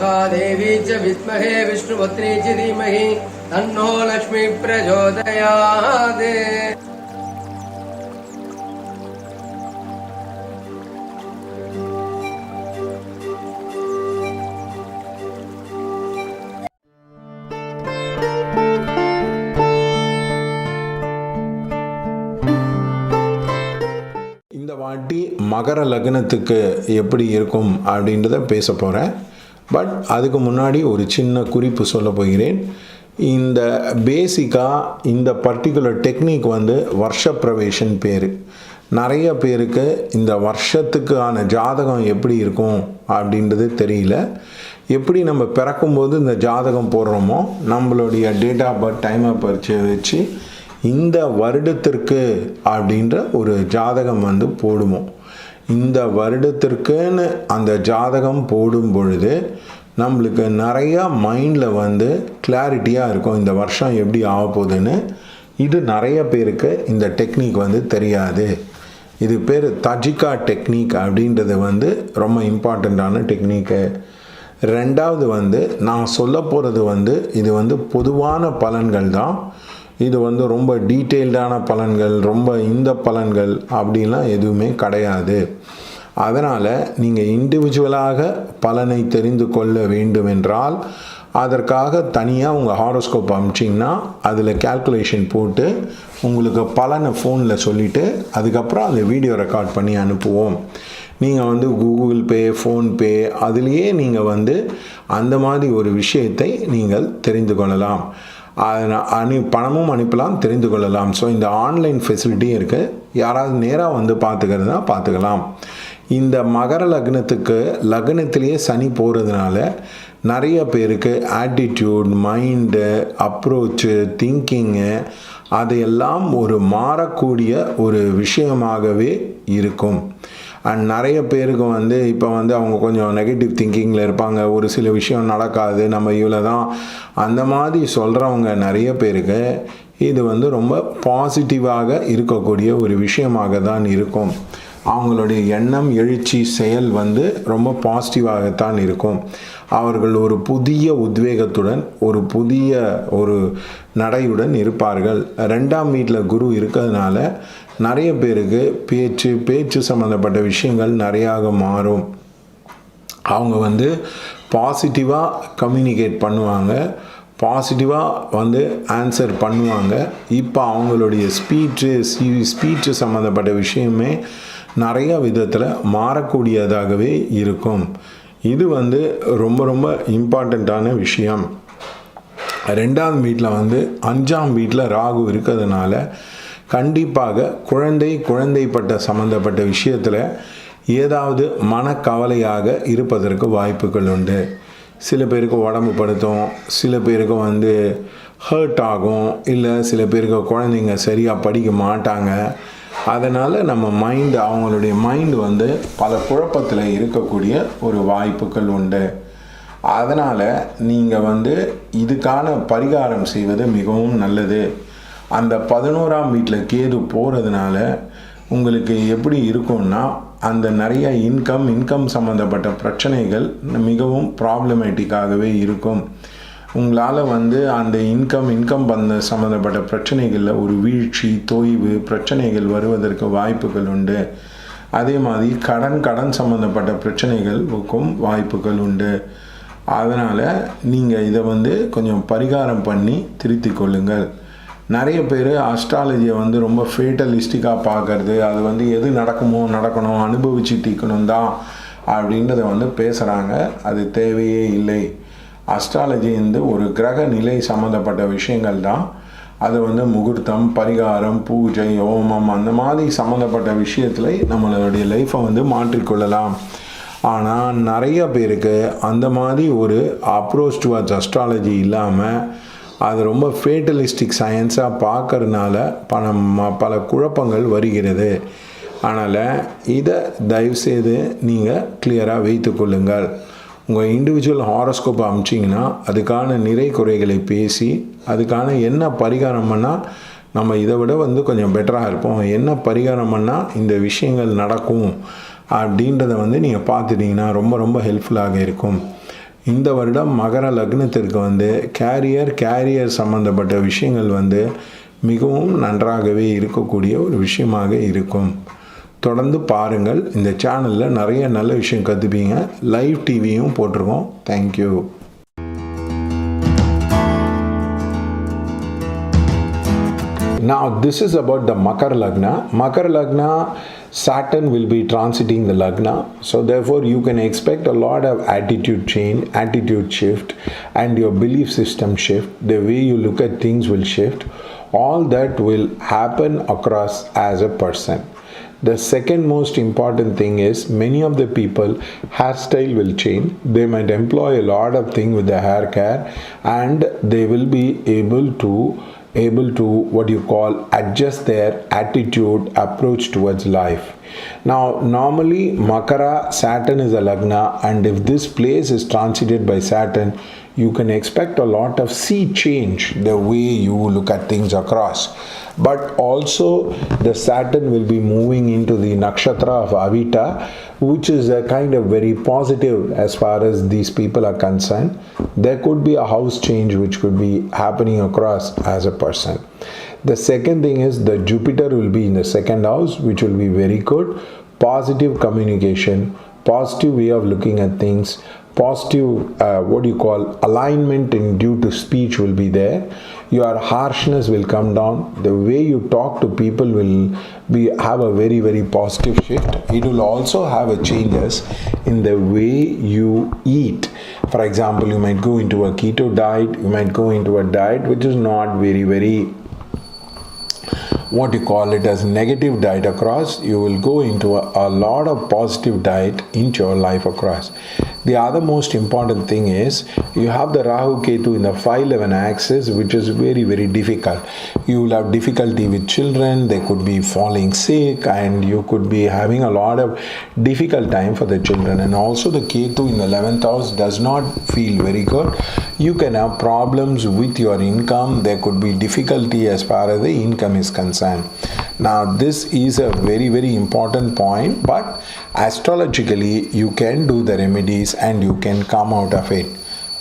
महादेवी च विद्महे विष्णुपत्नी च धीमहि तन्नो लक्ष्मी प्रचोदयात्. இந்த வாட்டி மகர லக்னத்துக்கு எப்படி இருக்கும் அப்படின்றத பேச போகிறேன். பட் அதுக்கு முன்னாடி ஒரு சின்ன குறிப்பு சொல்ல போகிறேன். இந்த பேசிக்காக இந்த பர்டிகுலர் டெக்னிக் வருஷ பிரவேசன் பேர். நிறைய பேருக்கு இந்த வருஷத்துக்கான ஜாதகம் எப்படி இருக்கும் அப்படின்றது தெரியல. எப்படி நம்ம பிறக்கும்போது இந்த ஜாதகம் போடுறோமோ நம்மளுடைய date of birth time of birth வச்சு இந்த வருடத்திற்கு அப்படின்ற ஒரு ஜாதகம் போடுவோம். இந்த வருடத்திற்குன்னு அந்த ஜாதகம் போடும் பொழுது நம்மளுக்கு நிறையா மைண்டில் கிளாரிட்டியாக இருக்கும் இந்த வருஷம் எப்படி ஆக போகுதுன்னு. இது நிறைய பேருக்கு இந்த டெக்னிக் தெரியாது. இது பேர் தஜிகா டெக்னிக் அப்படின்றது ரொம்ப இம்பார்ட்டண்ட்டான டெக்னிக்கு. ரெண்டாவது நான் சொல்ல போகிறது இது பொதுவான பலன்கள் தான். இது ரொம்ப டீட்டெயில்டான பலன்கள், ரொம்ப இந்த பலன்கள் அப்படின்லாம் எதுவுமே கிடையாது. அதனால் நீங்கள் இண்டிவிஜுவலாக பலனை தெரிந்து கொள்ள வேண்டுமென்றால் அதற்காக தனியாக உங்கள் ஹாரோஸ்கோப் அனுப்பிச்சிங்கன்னா அதில் கேல்குலேஷன் போட்டு உங்களுக்கு பலனை ஃபோனில் சொல்லிவிட்டு அதுக்கப்புறம் அந்த வீடியோ ரெக்கார்ட் பண்ணி அனுப்புவோம். நீங்கள் கூகுள் பே, ஃபோன்பே அதுலேயே நீங்கள் அந்த மாதிரி ஒரு விஷயத்தை நீங்கள் தெரிந்து கொள்ளலாம். பணமும் அனுப்பலாம், தெரிந்து கொள்ளலாம். ஸோ இந்த ஆன்லைன் ஃபெசிலிட்டியும் இருக்குது. யாராவது நேராக பார்த்துக்கிறதுனா பார்த்துக்கலாம். இந்த மகர லக்னத்துக்கு லக்னத்திலேயே சனி போகிறதுனால நிறைய பேருக்கு ஆட்டிடியூட், மைண்டு, அப்ரோச்சு, திங்கிங்கு அதையெல்லாம் ஒரு மாறக்கூடிய ஒரு விஷயமாகவே இருக்கும். அண்ட் நிறைய பேருக்கு இப்போ அவங்க கொஞ்சம் நெகட்டிவ் திங்கிங்கில் இருப்பாங்க. ஒரு சில விஷயம் நடக்காது, நம்ம இவ்வளோ தான் அந்த மாதிரி சொல்கிறவங்க நிறைய பேருக்கு இது ரொம்ப பாசிட்டிவாக இருக்கக்கூடிய ஒரு விஷயமாக தான் இருக்கும். அவங்களுடைய எண்ணம், எழுச்சி, செயல் ரொம்ப பாசிட்டிவாகத்தான் இருக்கும். அவர்கள் ஒரு புதிய உத்வேகத்துடன் ஒரு புதிய ஒரு நடையுடன் இருப்பார்கள். 2ஆம் வீட்டில் குரு இருக்கிறதுனால நிறைய பேருக்கு பேச்சு சம்மந்தப்பட்ட விஷயங்கள் நிறையாக மாறும். அவங்க பாசிட்டிவாக கம்யூனிகேட் பண்ணுவாங்க, பாசிட்டிவாக ஆன்சர் பண்ணுவாங்க. இப்போ அவங்களுடைய ஸ்பீச்சு சம்மந்தப்பட்ட விஷயமே நிறைய விதத்தில் மாறக்கூடியதாகவே இருக்கும். இது ரொம்ப ரொம்ப இம்பார்ட்டண்ட்டான விஷயம். 2ஆம் வீட்டில் 5ஆம் வீட்டில் ராகு இருக்கிறதுனால கண்டிப்பாக குழந்தைப்பட்ட சம்மந்தப்பட்ட விஷயத்தில் ஏதாவது மனக்கவலையாக இருப்பதற்கு வாய்ப்புகள் உண்டு. சில பேருக்கு உடம்பு படுத்தும், சில பேருக்கு ஹர்ட் ஆகும், இல்லை சில பேருக்கு குழந்தைங்க சரியாக படிக்க மாட்டாங்க. அதனால் நம்ம அவங்களுடைய மைண்டு பல குழப்பத்தில் இருக்கக்கூடிய ஒரு வாய்ப்புகள் உண்டு. அதனால் நீங்கள் இதுக்கான பரிகாரம் செய்வது மிகவும் நல்லது. அந்த 11ஆம் வீட்டில் கேது போகிறதுனால உங்களுக்கு எப்படி இருக்கும்னா அந்த நிறைய இன்கம் சம்மந்தப்பட்ட பிரச்சனைகள் மிகவும் ப்ராப்ளமேட்டிக்காகவே இருக்கும். உங்களால் அந்த இன்கம் சம்மந்தப்பட்ட பிரச்சனைகளில் ஒரு வீழ்ச்சி, தொய்வு, பிரச்சனைகள் வருவதற்கு வாய்ப்புகள் உண்டு. அதே மாதிரி கடன் சம்மந்தப்பட்ட பிரச்சனைகளுக்கும் வாய்ப்புகள் உண்டு. அதனால் நீங்கள் இதை கொஞ்சம் பரிகாரம் பண்ணி திருத்தி கொள்ளுங்கள். நிறைய பேர் அஸ்ட்ராலஜியை ரொம்ப ஃபேட்டலிஸ்டிக்காக பார்க்கறது, அது எது நடக்கணும், அனுபவிச்சு தீக்கணும் தான் அப்படின்றத பேசுகிறாங்க. அது தேவையே இல்லை. அஸ்ட்ராலஜி ஒரு கிரக நிலை சம்மந்தப்பட்ட விஷயங்கள் தான். அது முகூர்த்தம், பரிகாரம், பூஜை, ஹோமம் அந்த மாதிரி சம்மந்தப்பட்ட விஷயத்தில் நம்மளுடைய லைஃப்பை மாற்றிக்கொள்ளலாம். ஆனால் நிறைய பேருக்கு அந்த மாதிரி ஒரு அப்ரோச் டுவர்ட்ஸ் அஸ்ட்ராலஜி இல்லாமல் அது ரொம்ப ஃபேட்டலிஸ்டிக் சயின்ஸாக பார்க்கறதுனால பல குழப்பங்கள் வருகிறது. அதனால் இதை தயவுசெய்து நீங்கள் கிளியராக வைத்து கொள்ளுங்கள். உங்கள் இண்டிவிஜுவல் ஹாரோஸ்கோப்பை அனுப்பிச்சிங்கன்னா அதுக்கான நிறை குறைகளை பேசி அதுக்கான என்ன பரிகாரம் பண்ணால் நம்ம இதை விட கொஞ்சம் பெட்டராக இருப்போம், என்ன பரிகாரம் பண்ணால் இந்த விஷயங்கள் நடக்கும் அப்படின்றத நீங்கள் பார்த்துட்டிங்கன்னா ரொம்ப ரொம்ப ஹெல்ப்ஃபுல்லாக இருக்கும். இந்த வருடம் மகர லக்னத்திற்கு வந்து கேரியர் சம்பந்தப்பட்ட விஷயங்கள் வந்து மிகவும் நன்றாகவே இருக்கக்கூடிய ஒரு விஷயமாக இருக்கும். தொடர்ந்து பாருங்கள். இந்த சேனலில் நிறைய நல்ல விஷயம் கற்றுப்பீங்க. லைவ் டிவியும் போட்டிருக்கோம். Thank you. Now this is about the Makar Lagna. Makar Lagna, Saturn will be transiting the Lagna. So therefore you can expect a lot of attitude change, attitude shift, and your belief system shift. The way you look at things will shift. All that will happen across as a person. The second most important thing is many of the people hairstyle will change. They might employ a lot of things with the hair care, and they will be able to what you call adjust their attitude approach towards life. Now normally Makara, Saturn is a Lagna, and if this place is transited by Saturn, you can expect a lot of sea change the way you look at things across. But also the Saturn will be moving into the nakshatra of Avita, which is a kind of very positive as far as these people are concerned. There could be a house change which could be happening across as a person. The second thing is the Jupiter will be in the second house, which will be very good. Positive communication, positive way of looking at things, positive alignment in due to speech will be there. Your harshness will come down. The way you talk to people will have a very, very positive shift. It will also have a changes in the way you eat. For example, you might go into a keto diet, you might go into a diet which is not very, very as negative diet across. You will go into a lot of positive diet into your life across. The other most important thing is you have the Rahu Ketu in the 511 axis, which is very, very difficult. You will have difficulty with children. They could be falling sick, and you could be having a lot of difficult time for the children. And also the Ketu in the 11th house does not feel very good. You can have problems with your income. There could be difficulty as far as the income is concerned. Now this is a very, very important point, but astrologically you can do the remedies and you can come out of it.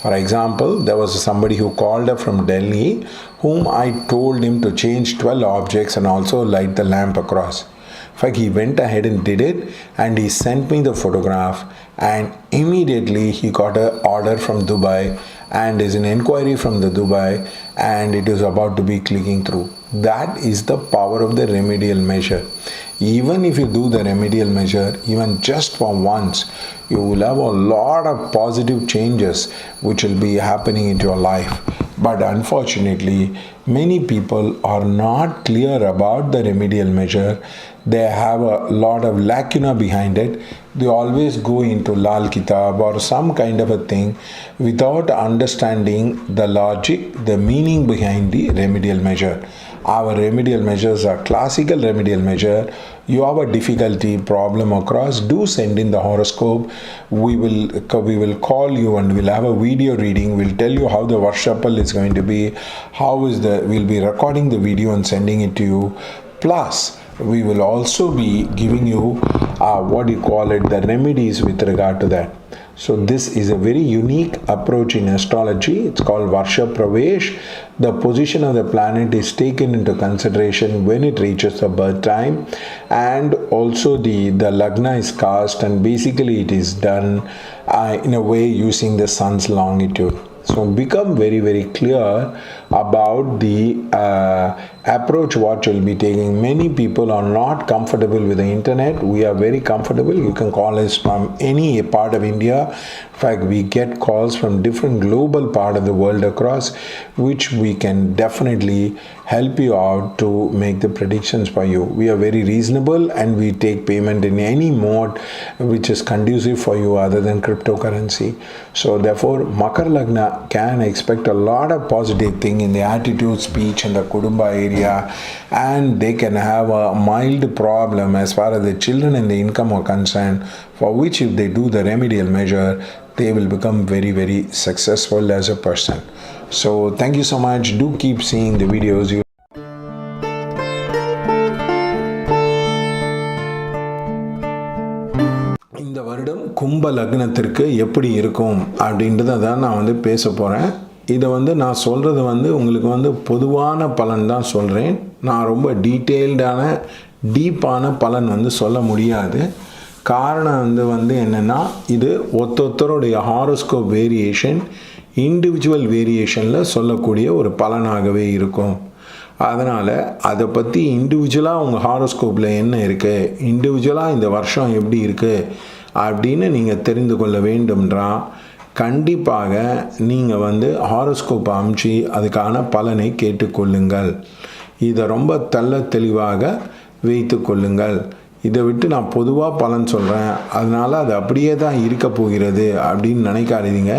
For example, there was somebody who called up from Delhi whom I told him to change 12 objects and also light the lamp across. In fact, he went ahead and did it, and he sent me the photograph, and immediately he got an order from Dubai and is an inquiry from the Dubai, and it is about to be clicking through. That is the power of the remedial measure. Even if you do the remedial measure, even just for once, you will have a lot of positive changes which will be happening into your life. But unfortunately, many people are not clear about the remedial measure. They have a lot of lacuna behind it. They always go into Lal Kitab or some kind of a thing without understanding the logic, the meaning behind the remedial measure. Our remedial measures are classical remedial measure. You have a difficulty, problem across, do send in the horoscope. We will call you and we'll have a video reading. We'll tell you how the Varshapal is going to be, we'll be recording the video and sending it to you. Plus, we will also be giving you the remedies with regard to that. So this is a very unique approach in astrology. It's called Varsha Pravesh. The position of the planet is taken into consideration when it reaches the birth time, and also the Lagna is cast, and basically it is done in a way using the sun's longitude. So become very, very clear about the approach what you'll be taking. Many people are not comfortable with the internet. We are very comfortable. You can call us from any part of India. In fact, we get calls from different global part of the world across, which we can definitely help you out to make the predictions for you. We are very reasonable, and we take payment in any mode which is conducive for you other than cryptocurrency. So therefore, Makar Lagna can expect a lot of positive thing in the attitude, speech, and the Kudumba area, and they can have a mild problem as far as the children and the income are concerned, for which if they do the remedial measure, they will become very, very successful as a person. So thank you so much. Do keep seeing the videos. இந்த வருடம் வருடம் கும்ப லக்னத்திற்கு எப்படி இருக்கும் அப்படின்றத தான் நான் வந்து பேச போகிறேன். இதை வந்து நான் சொல்கிறது வந்து உங்களுக்கு வந்து பொதுவான பலன் தான் சொல்கிறேன். நான் ரொம்ப டீப்பான பலன் வந்து சொல்ல முடியாது. காரணம் வந்து என்னென்னா, இது ஒருத்தருடைய ஹாரோஸ்கோப் வேரியேஷன், இண்டிவிஜுவல் வேரியேஷனில் சொல்லக்கூடிய ஒரு பலனாகவே இருக்கும். அதனால் அதை பற்றி இண்டிவிஜுவலாக உங்கள் ஹாரோஸ்கோப்பில் என்ன இருக்குது, இண்டிவிஜுவலாக இந்த வருஷம் எப்படி இருக்குது அப்படின்னு நீங்கள் தெரிந்து கொள்ள வேண்டும்ன்றால் கண்டிப்பாக நீங்கள் வந்து ஹாரோஸ்கோப்பை அமுச்சு அதுக்கான பலனை கேட்டுக்கொள்ளுங்கள். இதை ரொம்ப தெளிவாக வைத்து கொள்ளுங்கள். இதை விட்டு நான் பொதுவாக பலன் சொல்கிறேன், அதனால் அது அப்படியே தான் இருக்க போகிறது அப்படின்னு நினைக்காதீங்க.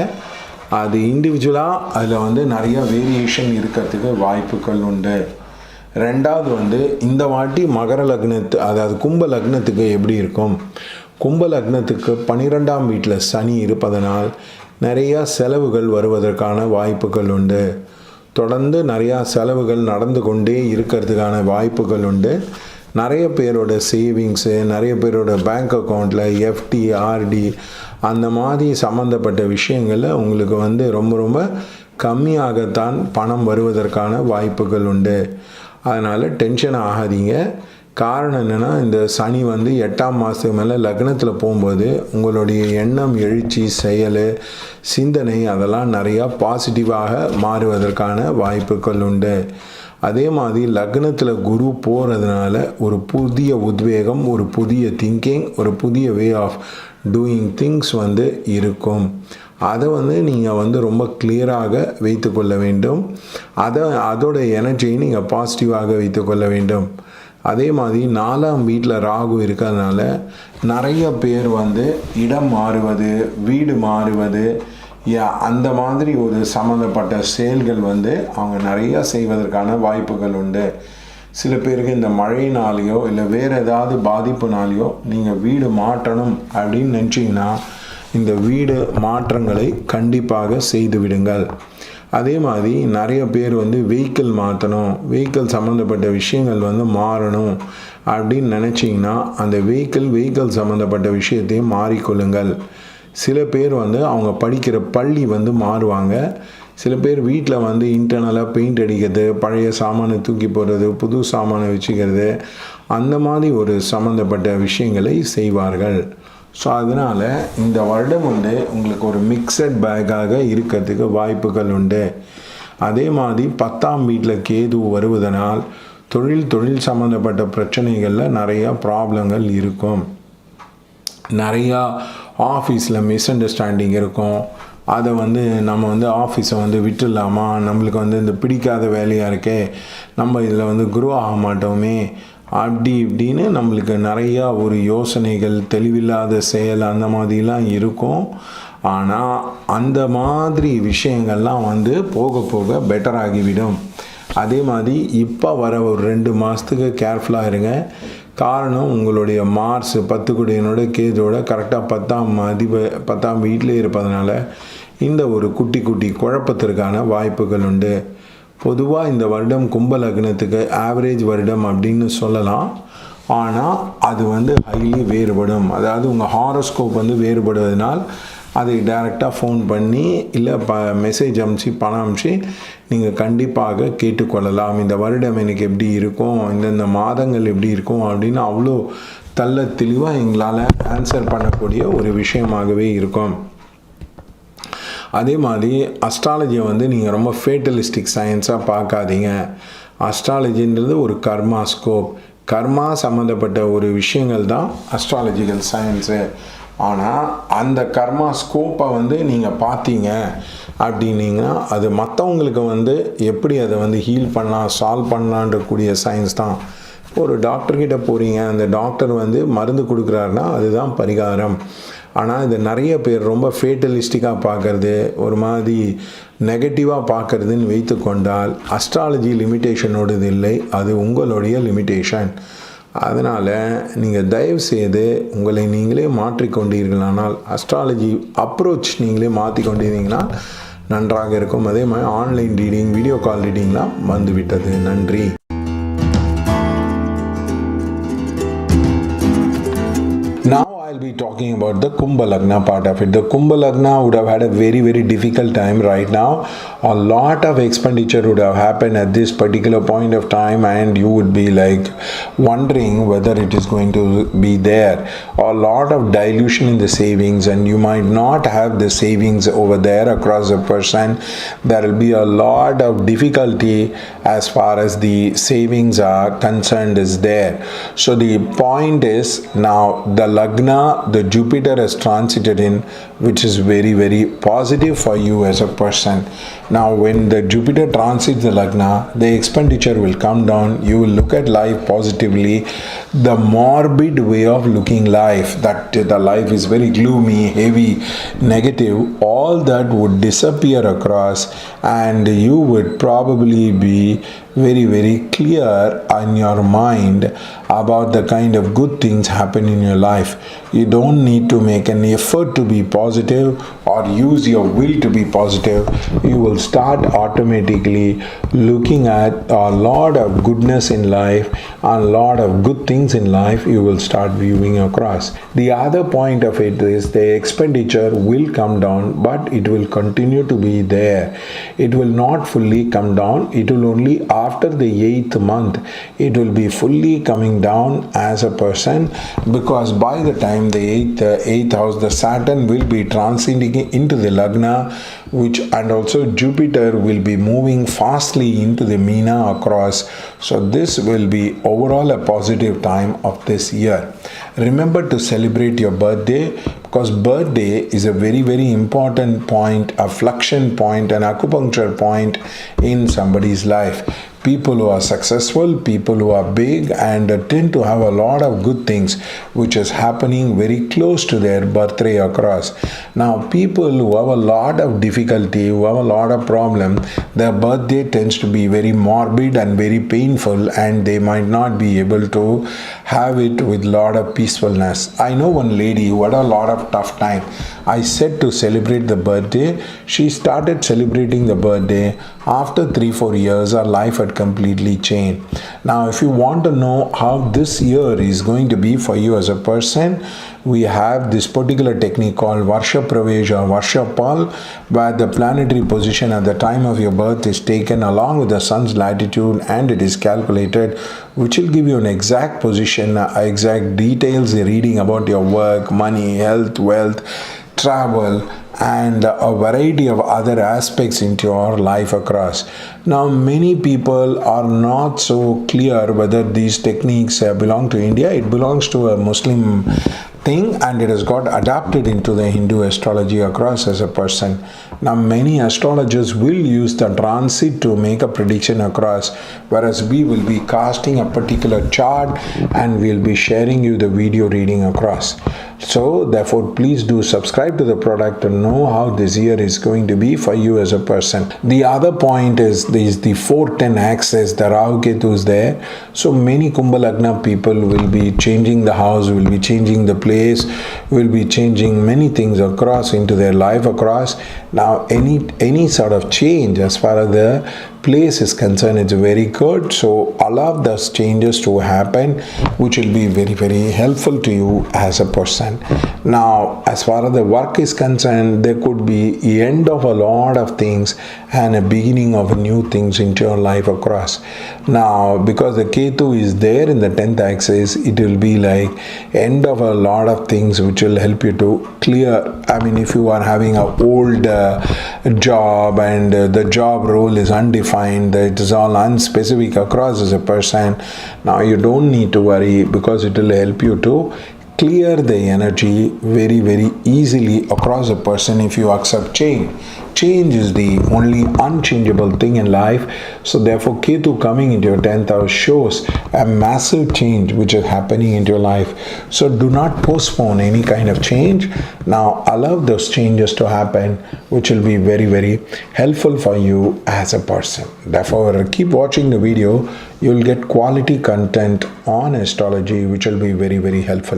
அது இண்டிவிஜுவலாக அதில் வந்து நிறைய வேரியேஷன் இருக்கிறதுக்கு வாய்ப்புகள் உண்டு. ரெண்டாவது வந்து இந்த வாட்டி மகர லக்னத்து அதாவது கும்ப லக்னத்துக்கு எப்படி இருக்கும், கும்ப லக்னத்துக்கு 12ஆம் வீட்டில் சனி இருப்பதனால் நிறையா செலவுகள் வருவதற்கான வாய்ப்புகள் உண்டு. தொடர்ந்து நிறையா செலவுகள் நடந்து கொண்டே இருக்கிறதுக்கான வாய்ப்புகள் உண்டு. நிறைய பேரோட சேவிங்ஸு, நிறைய பேரோட பேங்க் அக்கௌண்ட்டில் எஃப்டி, ஆர்டி அந்த மாதிரி சம்மந்தப்பட்ட விஷயங்களில் உங்களுக்கு வந்து ரொம்ப கம்மியாகத்தான் பணம் வருவதற்கான வாய்ப்புகள் உண்டு. அதனால் டென்ஷன் ஆகாதீங்க. காரணம் என்னென்னா, இந்த சனி வந்து 8ஆம் மாதத்துக்கு மேலே லக்னத்தில் போகும்போது உங்களுடைய எண்ணம், எழுச்சி, செயல், சிந்தனை அதெல்லாம் நிறையா பாசிட்டிவாக மாறுவதற்கான வாய்ப்புகள் உண்டு. அதே மாதிரி லக்னத்தில் குரு போகிறதுனால ஒரு புதிய உத்வேகம், ஒரு புதிய திங்கிங், ஒரு புதிய வே ஆஃப் டூயிங் திங்ஸ் வந்து இருக்கும். அதை வந்து நீங்கள் வந்து ரொம்ப கிளியராக வைத்து கொள்ள வேண்டும். அதோட எனர்ஜியை நீங்கள் பாசிட்டிவாக வைத்து கொள்ள வேண்டும். அதே மாதிரி 4ஆம் வீட்டில் ராகு இருக்கிறதுனால நிறைய பேர் வந்து இடம் மாறுவது, வீடு மாறுவது, அந்த மாதிரி ஒரு சம்மந்தப்பட்ட செயல்கள் வந்து அவங்க நிறையா செய்வதற்கான வாய்ப்புகள் உண்டு. சில பேருக்கு இந்த மழையினாலேயோ இல்லை வேறு ஏதாவது பாதிப்புனாலேயோ நீங்கள் வீடு மாற்றணும் அப்படின்னு நினச்சிங்கன்னா இந்த வீடு மாற்றங்களை கண்டிப்பாக செய்து விடுங்கள். அதே மாதிரி நிறைய பேர் வந்து வெஹிக்கிள் மாற்றணும், வெஹிக்கிள் சம்மந்தப்பட்ட விஷயங்கள் வந்து மாறணும் அப்படின்னு நினச்சிங்கன்னா அந்த வெஹிக்கிள் சம்மந்தப்பட்ட விஷயத்தையும் மாறிக்கொள்ளுங்கள். சில பேர் வந்து அவங்க படிக்கிற பள்ளி வந்து மாறுவாங்க. சில பேர் வீட்டில் வந்து இன்டர்னலாக பெயிண்ட் அடிக்கிறது, பழைய சாமானை தூக்கி போடுறது, புது சாமானை வச்சுக்கிறது, அந்த மாதிரி ஒரு சம்மந்தப்பட்ட விஷயங்களை செய்வார்கள். ஸோ அதனால் இந்த வருடம் வந்து உங்களுக்கு ஒரு மிக்சட் பேக்காக இருக்கிறதுக்கு வாய்ப்புகள் உண்டு. அதே மாதிரி 10ஆம் வீட்டில் கேது வருவதனால் தொழில் சம்மந்தப்பட்ட பிரச்சனைகளில் நிறையா ப்ராப்ளங்கள் இருக்கும். நிறையா ஆஃபீஸில் மிஸ் அண்டர்ஸ்டாண்டிங் இருக்கும். அதை வந்து நம்ம வந்து ஆஃபீஸை வந்து விட்டுடலாமா, நம்மளுக்கு வந்து இந்த பிடிக்காத வேலையாக இருக்கே, நம்ம இதில் வந்து குரோ ஆக மாட்டோமே, அப்படி இப்படின்னு நம்மளுக்கு நிறையா ஒரு யோசனைகள், தெளிவில்லாத செயல் அந்த மாதிரிலாம் இருக்கும். ஆனால் அந்த மாதிரி விஷயங்கள்லாம் வந்து போக போக பெட்டராகிவிடும். அதே மாதிரி இப்போ வர ஒரு 2 மாதத்துக்கு கேர்ஃபுல்லாக இருங்க. காரணம், உங்களுடைய மார்ஸ் 10 குடையனோட கேதோட கரெக்டாக 10ஆம் வீட்டிலே இருப்பதனால இந்த ஒரு குட்டி குழப்பத்திற்கான வாய்ப்புகள் உண்டு. பொதுவாக இந்த வருடம் கும்ப லக்னத்துக்கு ஆவரேஜ் வருடம் அப்படின்னு சொல்லலாம். ஆனால் அது வந்து ஹைலி வேறுபடும். அதாவது உங்கள் ஹாரோஸ்கோப் வந்து வேறுபடுவதனால் அதை டைரெக்டாக ஃபோன் பண்ணி இல்லை மெசேஜ் அனுப்பிச்சு பணம் அனுப்பிச்சு நீங்கள் கண்டிப்பாக கேட்டுக்கொள்ளலாம். இந்த வருடம் எனக்கு எப்படி இருக்கும், இந்தந்த மாதங்கள் எப்படி இருக்கும் அப்படின்னு அவ்வளோ தெளிவாக எங்களால் ஆன்சர் பண்ணக்கூடிய ஒரு விஷயமாகவே இருக்கும். அதே மாதிரி அஸ்ட்ராலஜியை வந்து நீங்கள் ரொம்ப ஃபேட்டலிஸ்டிக் சயின்ஸாக பார்க்காதீங்க. அஸ்ட்ராலஜின்றது ஒரு கர்மாஸ்கோப், கர்மா சம்மந்தப்பட்ட ஒரு விஷயங்கள் தான் அஸ்ட்ராலஜிக்கல் சயின்ஸு. ஆனால் அந்த கர்மா ஸ்கோப்பை வந்து நீங்கள் பார்த்தீங்க அப்படின்னீங்கன்னா அது மற்றவங்களுக்கு வந்து எப்படி அதை வந்து ஹீல் பண்ணலாம், சால்வ் பண்ணலான்றக்கூடிய சயின்ஸ் தான். ஒரு டாக்டர்கிட்ட போகிறீங்க, அந்த டாக்டர் வந்து மருந்து கொடுக்குறாருன்னா அதுதான் பரிகாரம். ஆனால் இது நிறைய பேர் ரொம்ப ஃபேட்டலிஸ்டிக்காக பார்க்குறது, ஒரு மாதிரி நெகட்டிவாக பார்க்குறதுன்னு வைத்து கொண்டால் அஸ்ட்ராலஜி லிமிட்டேஷனோடது இல்லை, அது உங்களுடைய லிமிட்டேஷன். அதனால் நீங்கள் தயவு செய்து உங்களை நீங்களே மாற்றிக்கொண்டீர்களானால், அஸ்ட்ராலஜி அப்ரோச் நீங்களே மாற்றிக்கொண்டிருந்தீங்கன்னா நன்றாக இருக்கும். அதே மாதிரி ஆன்லைன் ரீடிங், வீடியோ கால் ரீடிங்லாம் வந்துவிட்டது. நன்றி. Now I'll be talking about the Kumbha Lagna part of it. The Kumbha Lagna would have had a very, very difficult time right now. A lot of expenditure would have happened at this particular point of time, and you would be like wondering whether it is going to be there. A lot of dilution in the savings, and you might not have the savings over there across the person. There will be a lot of difficulty as far as the savings are concerned is there. So the point is, now the Lagna, the Jupiter has transited in, which is very, very positive for you as a person. Now when the Jupiter transits the Lagna, the expenditure will come down. You will look at life positively. The morbid way of looking life, that the life is very gloomy, heavy, negative, all that would disappear across, and you would probably be very, very clear in your mind about the kind of good things happen in your life. You don't need to make an effort to be positive or use your will to be positive. You will start automatically looking at a lot of goodness in life and a lot of good things in life. You will start viewing across. The other point of it is the expenditure will come down, but it will continue to be there. It will not fully come down. It will only after the 8th month it will be fully coming down as a person, because by the time the 8th house, the Saturn will be transiting into the Lagna, which and also Jupiter will be moving fastly into the Meena across. So this will be overall a positive time of this year. Remember to celebrate your birthday, because birthday is a very, very important point, a fluxion point, an acupuncture point in somebody's life. People who are successful, people who are big and tend to have a lot of good things which is happening very close to their birthday across. Now people who have a lot of difficulty, who have a lot of problem, their birthday tends to be very morbid and very painful, and they might not be able to have it with a lot of peacefulness. I know one lady who had a lot of tough time. I said to celebrate the birthday. She started celebrating the birthday. After 3-4 years, her life had completely changed. Now, if you want to know how this year is going to be for you as a person, we have this particular technique called Varsha Pravesh or Varsha Pal, where the planetary position at the time of your birth is taken along with the sun's latitude, and it is calculated, which will give you an exact position, exact details, reading about your work, money, health, wealth, travel, and a variety of other aspects into your life across. Now many people are not so clear whether these techniques belong to India. It belongs to a Muslim thing, and it has got adapted into the Hindu astrology across as a person. Now many astrologers will use the transit to make a prediction across, whereas we will be casting a particular chart and we'll be sharing you the video reading across. So therefore please do subscribe to the product to know how this year is going to be for you as a person. The other point is the 410 axis, the Rahu Ketu is there. So many Kumbha Lagna people will be changing the house, will be changing the place, will be changing many things across into their life across. Now any sort of change as far as the place is concerned, it's very good. So allow those changes to happen, which will be very, very helpful to you as a person. Now as far as the work is concerned, there could be the end of a lot of things and a beginning of new things into your life across. Now because the Ketu is there in the 10th axis, it will be like end of a lot of things which will help you to clear. I mean, if you are having an old job and the job role is undefined, it is all unspecific across as a person, now you don't need to worry, because it will help you to clear the energy very, very easily across a person if you accept change. Change is the only unchangeable thing in life. So therefore Ketu coming into your 10th house shows a massive change which is happening into your life. So do not postpone any kind of change. Now allow those changes to happen, which will be very, very helpful for you as a person. Therefore keep watching the video. You will get quality content on astrology which will be very, very helpful.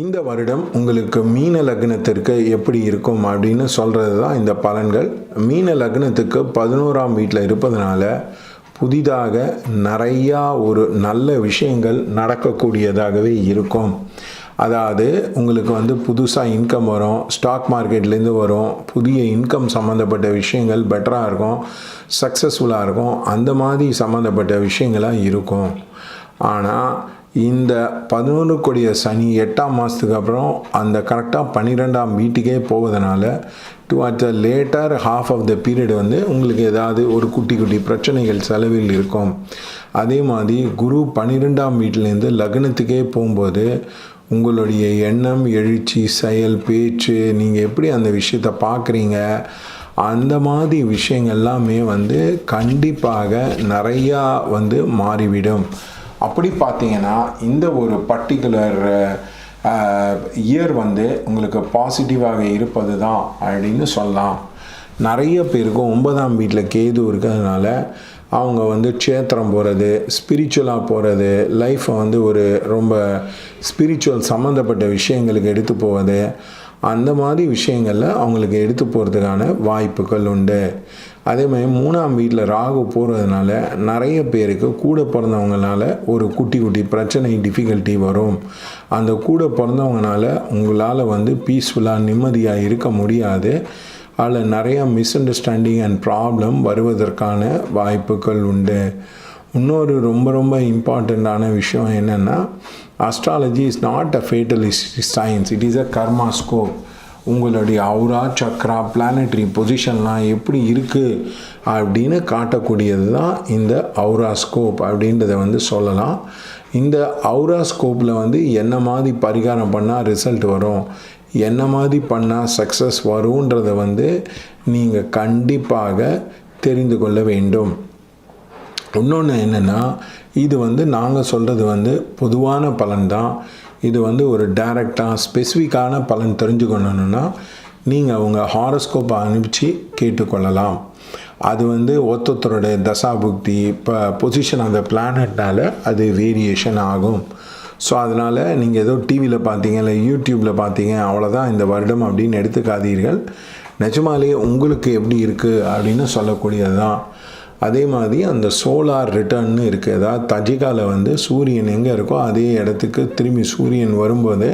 இந்த வருடம் உங்களுக்கு மீன லக்னத்திற்கு எப்படி இருக்கும் அப்படின்னு சொல்கிறது தான் இந்த பலன்கள். மீன லக்னத்துக்கு 11ஆம் வீட்டில் இருப்பதனால புதிதாக நிறையா ஒரு நல்ல விஷயங்கள் நடக்கக்கூடியதாகவே இருக்கும். அதாவது உங்களுக்கு வந்து புதுசாக இன்கம் வரும், ஸ்டாக் மார்க்கெட்லேருந்து வரும், புதிய இன்கம் சம்மந்தப்பட்ட விஷயங்கள் பெட்டராக இருக்கும், சக்ஸஸ்ஃபுல்லாக இருக்கும், அந்த மாதிரி சம்மந்தப்பட்ட விஷயங்களாக இருக்கும். ஆனால் இந்த 11 கொடிய சனி 8ஆம் மாதத்துக்கு அப்புறம் அந்த கரெக்டாக 12ஆம் வீட்டுக்கே போவதனால towards the latter half of the period வந்து உங்களுக்கு ஏதாவது ஒரு குட்டி குட்டி பிரச்சனைகள் செலவில் இருக்கும். அதே மாதிரி குரு 12ஆம் வீட்டிலேருந்து லக்னத்துக்கே போகும்போது உங்களுடைய எண்ணம், எழுச்சி, செயல், பேச்சு, நீங்கள் எப்படி அந்த விஷயத்தை பார்க்குறீங்க, அந்த மாதிரி விஷயங்கள் எல்லாமே வந்து கண்டிப்பாக நிறையா வந்து மாறிவிடும். அப்படி பார்த்தீங்கன்னா இந்த ஒரு பர்டிகுலர் இயர் வந்து உங்களுக்கு பாசிட்டிவாக இருப்பது தான் அப்படின்னு சொல்லலாம். நிறைய பேருக்கு 9ஆம் வீட்டில் கேது இருக்கிறதுனால அவங்க வந்து க்ஷேத்திரம் போகிறது, ஸ்பிரிச்சுவலாக போகிறது, லைஃப்பை வந்து ஒரு ரொம்ப ஸ்பிரிச்சுவல் சம்மந்தப்பட்ட விஷயங்களுக்கு எடுத்து போவது, அந்த மாதிரி விஷயங்களில் அவங்களுக்கு எடுத்து போகிறதுக்கான வாய்ப்புகள் உண்டு. அதே மாதிரி 3ஆம் வீட்டில் ராகு போகிறதுனால நிறைய பேருக்கு கூட பிறந்தவங்களால ஒரு குட்டி குட்டி பிரச்சனை, டிஃபிகல்ட்டி வரும். அந்த கூட பிறந்தவங்கனால உங்களால் வந்து பீஸ்ஃபுல்லாக நிம்மதியாக இருக்க முடியாது. அதில் நிறையா மிஸ் அண்டர்ஸ்டாண்டிங் அண்ட் ப்ராப்ளம் வருவதற்கான வாய்ப்புகள் உண்டு. இன்னொரு ரொம்ப ரொம்ப இம்பார்ட்டண்ட்டான விஷயம் என்னென்னா, astrology is not a fatalistic science, it is a karmascope. உங்களுடைய அவுரா, சக்ரா, பிளானட்டரி பொசிஷன்லாம் எப்படி இருக்குது அப்படின்னு காட்டக்கூடியது தான் இந்த அவுராஸ்கோப் அப்படின்றத வந்து சொல்லலாம். இந்த அவுராஸ்கோப்பில் வந்து என்ன மாதிரி பரிகாரம் பண்ணால் ரிசல்ட் வரும், என்ன மாதிரி பண்ணால் சக்ஸஸ் வரும்ன்றதை வந்து நீங்கள் கண்டிப்பாக தெரிந்து கொள்ள வேண்டும். இன்னொன்று என்னென்னா, இது வந்து நாங்கள் சொல்கிறது வந்து பொதுவான பலன் தான். இது வந்து ஒரு டைரக்டாக ஸ்பெசிஃபிக்கான பலன் தெரிஞ்சுக்கணுன்னா நீங்கள் உங்கள் ஹாரோஸ்கோப்பை அனுப்பிச்சு கேட்டுக்கொள்ளலாம். அது வந்து ஒருத்தருடைய தசாபுக்தி இப்போ பொசிஷன் அந்த பிளானட்னால் அது வேரியேஷன் ஆகும். ஸோ அதனால் நீங்கள் ஏதோ டிவியில் பார்த்தீங்க இல்லை யூடியூப்பில் பார்த்தீங்க அவ்வளோதான் இந்த வருடம் அப்படின்னு எடுத்துக்காதீர்கள். நிஜமாலே உங்களுக்கு எப்படி இருக்குது அப்படின்னு சொல்லக்கூடியது தான். அதே மாதிரி அந்த சோலார் ரிட்டர்ன்னு இருக்குது. அதாவது தஜிகாவில் வந்து சூரியன் எங்கே இருக்கோ அதே இடத்துக்கு திரும்பி சூரியன் வரும்போது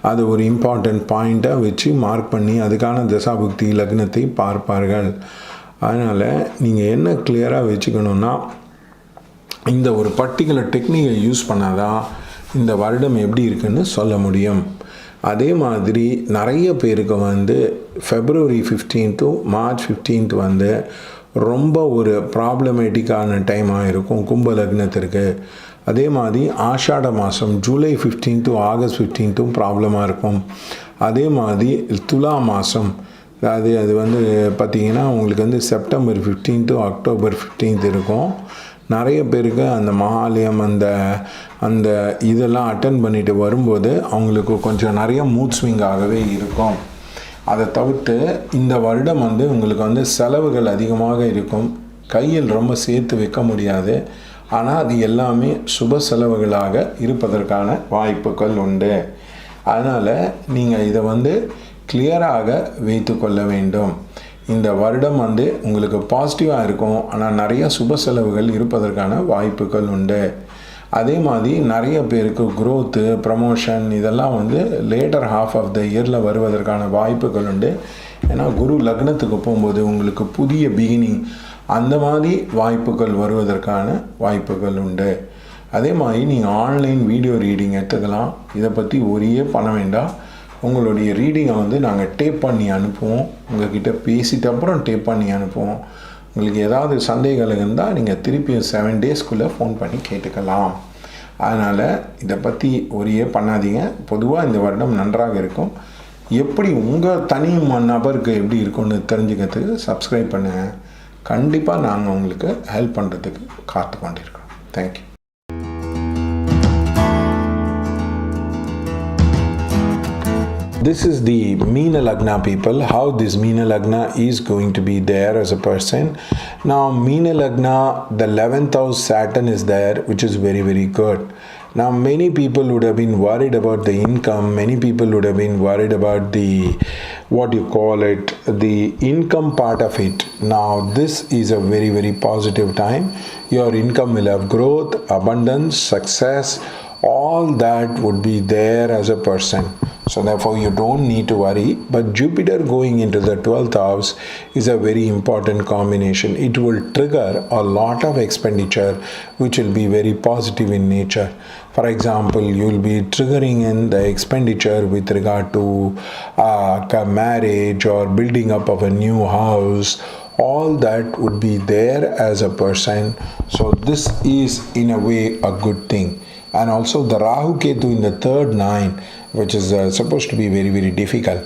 அது ஒரு இம்பார்ட்டண்ட் பாயிண்ட்டாக வச்சு மார்க் பண்ணி அதுக்கான தசாபுக்தி லக்னத்தை பார்ப்பார்கள். அதனால் நீங்கள் என்ன கிளியராக வச்சுக்கணுன்னா, இந்த ஒரு பர்டிகுலர் டெக்னிக்கை யூஸ் பண்ணாதான் இந்த வருடம் எப்படி இருக்குன்னு சொல்ல முடியும். அதே மாதிரி நிறைய பேருக்கு வந்து February 15th to March 15th வந்து ரொம்ப ஒரு ப்ராப்ளமேட்டிக்கான டைமாக இருக்கும் கும்ப லக்னத்திற்கு. அதே மாதிரி ஆஷாட மாதம் July 15th to August 15th ப்ராப்ளமாக இருக்கும். அதே மாதிரி துலா மாதம் அது வந்து பார்த்திங்கன்னா உங்களுக்கு வந்து September 15th to October 15th இருக்கும். நிறைய பேருக்கு அந்த மகாலயம் அந்த இதெல்லாம் அட்டன் பண்ணிட்டு வரும்போது அவங்களுக்கு கொஞ்சம் நிறைய மூட் ஸ்விங் ஆகவே இருக்கும். அதை தவிர்த்து இந்த வருடம் வந்து உங்களுக்கு வந்து செலவுகள் அதிகமாக இருக்கும். கையில் ரொம்ப சேர்த்து வைக்க முடியாது. ஆனால் அது எல்லாமே சுப செலவுகளாக இருப்பதற்கான வாய்ப்புகள் உண்டு. அதனால் நீங்கள் இதை வந்து கிளியராக வைத்து கொள்ள வேண்டும். இந்த வருடம் வந்து உங்களுக்கு பாசிட்டிவாக இருக்கும். ஆனால் நிறைய சுப செலவுகள் இருப்பதற்கான வாய்ப்புகள் உண்டு. அதே மாதிரி நிறைய பேருக்கு க்ரோத்து, ப்ரமோஷன் இதெல்லாம் வந்து லேட்டர் ஹாஃப் ஆஃப் த இயரில் வருவதற்கான வாய்ப்புகள் உண்டு. ஏன்னா குரு லக்னத்துக்கு போகும்போது உங்களுக்கு புதிய பிகினிங் அந்த மாதிரி வாய்ப்புகள் வருவதற்கான வாய்ப்புகள் உண்டு. அதே மாதிரி நீங்கள் ஆன்லைன் வீடியோ ரீடிங் எடுத்துக்கலாம். இதை பற்றி ஒரே பண்ண வேண்டாம். உங்களுடைய ரீடிங்கை வந்து நாங்கள் டேப் பண்ணி அனுப்புவோம். உங்கள்கிட்ட பேசிட்டு அப்புறம் டேப் பண்ணி அனுப்புவோம். உங்களுக்கு ஏதாவது சந்தேகங்கள் இருந்தால் நீங்கள் திருப்பியும் 7 daysக்குள்ளே ஃபோன் பண்ணி கேட்டுக்கலாம். அதனால் இதை பற்றி ஒரே பண்ணாதீங்க. பொதுவாக இந்த வருடம் நன்றாக இருக்கும். எப்படி உங்கள் தனி நபருக்கு எப்படி இருக்கும்னு தெரிஞ்சுக்கிறதுக்கு சப்ஸ்கிரைப் பண்ணுங்கள். கண்டிப்பாக நாங்கள் உங்களுக்கு ஹெல்ப் பண்ணுறதுக்கு காத்து கொண்டிருக்கோம். Thank you. This is the Meena Lagna people, how this Meena Lagna is going to be there as a person. Now Meena Lagna, the 11th house Saturn is there, which is very very good. Now, many people would have been worried about the income. Many people would have been worried about the the income part of it. Now, this is a very, very positive time. Your income will have growth, abundance, success. All that would be there as a person. So therefore you don't need to worry. But Jupiter going into the 12th house is a very important combination. It will trigger a lot of expenditure which will be very positive in nature. For example, you will be triggering in the expenditure with regard to marriage or building up of a new house. All that would be there as a person. So this is in a way a good thing. And also the Rahu Ketu in the third nine, which is supposed to be very, very difficult.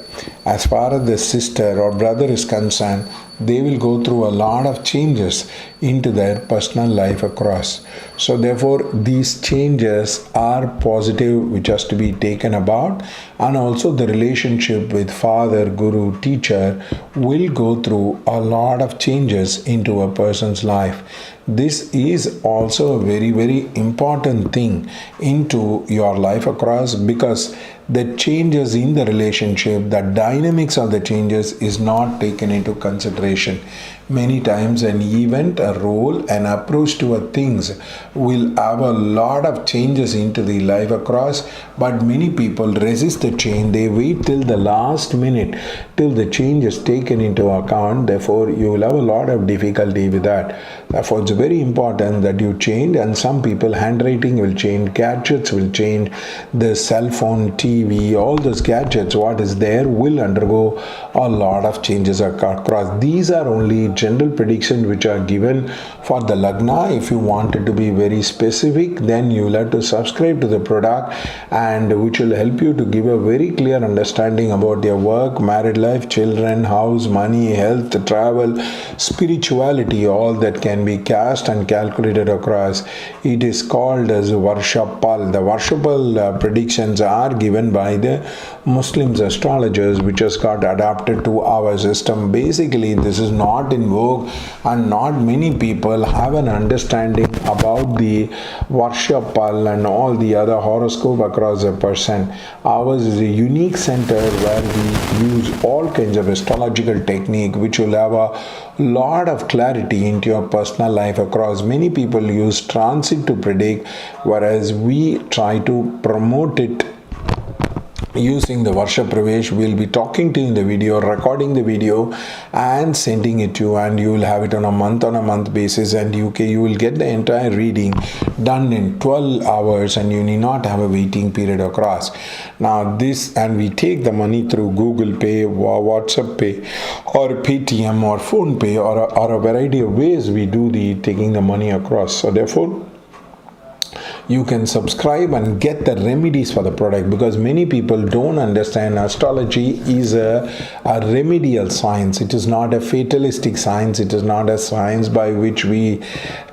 As far as the sister or brother is concerned, they will go through a lot of changes into their personal life across. So therefore these changes are positive, which has to be taken about. And also the relationship with father, guru, teacher will go through a lot of changes into a person's life. This is also a very, very important thing into your life across, because the changes in the relationship, the dynamics of the changes is not taken into consideration. Many times an event, a role, an approach to a things will have a lot of changes into the life across, but many people resist the change. They wait till the last minute till the change is taken into account. Therefore you will have a lot of difficulty with that. Therefore it's very important that you change. And some people, handwriting will change, gadgets will change, the cell phone, TV, all those gadgets what is there will undergo a lot of changes across. These are only general predictions which are given for the Lagna. If you want it to be very specific, then you will have to subscribe to the product, and which will help you to give a very clear understanding about your work, married life, children, house, money, health, travel, spirituality, all that can be cast and calculated across. It is called as Varshapal. The Varshapal predictions are given by the Muslims astrologers, which has got adapted to our system. Basically this is not in vogue, and not many people have an understanding about the Varshapal and all the other horoscope across a person. Ours is a unique center where we use all kinds of astrological technique which will have a lot of clarity into your personal life across. Many people use transit to predict, whereas we try to promote it using the Varsha Pravesh. We'll be talking to you in the video, recording the video and sending it to you, and you will have it on a month basis, and you will get the entire reading done in 12 hours, and you need not have a waiting period across. Now this, and we take the money through Google Pay, WhatsApp Pay or Paytm or Phone Pay, or a variety of ways we do the taking the money across. So therefore you can subscribe and get the remedies for the product, because many people don't understand astrology is a remedial science. It is not a fatalistic science. It is not a science by which we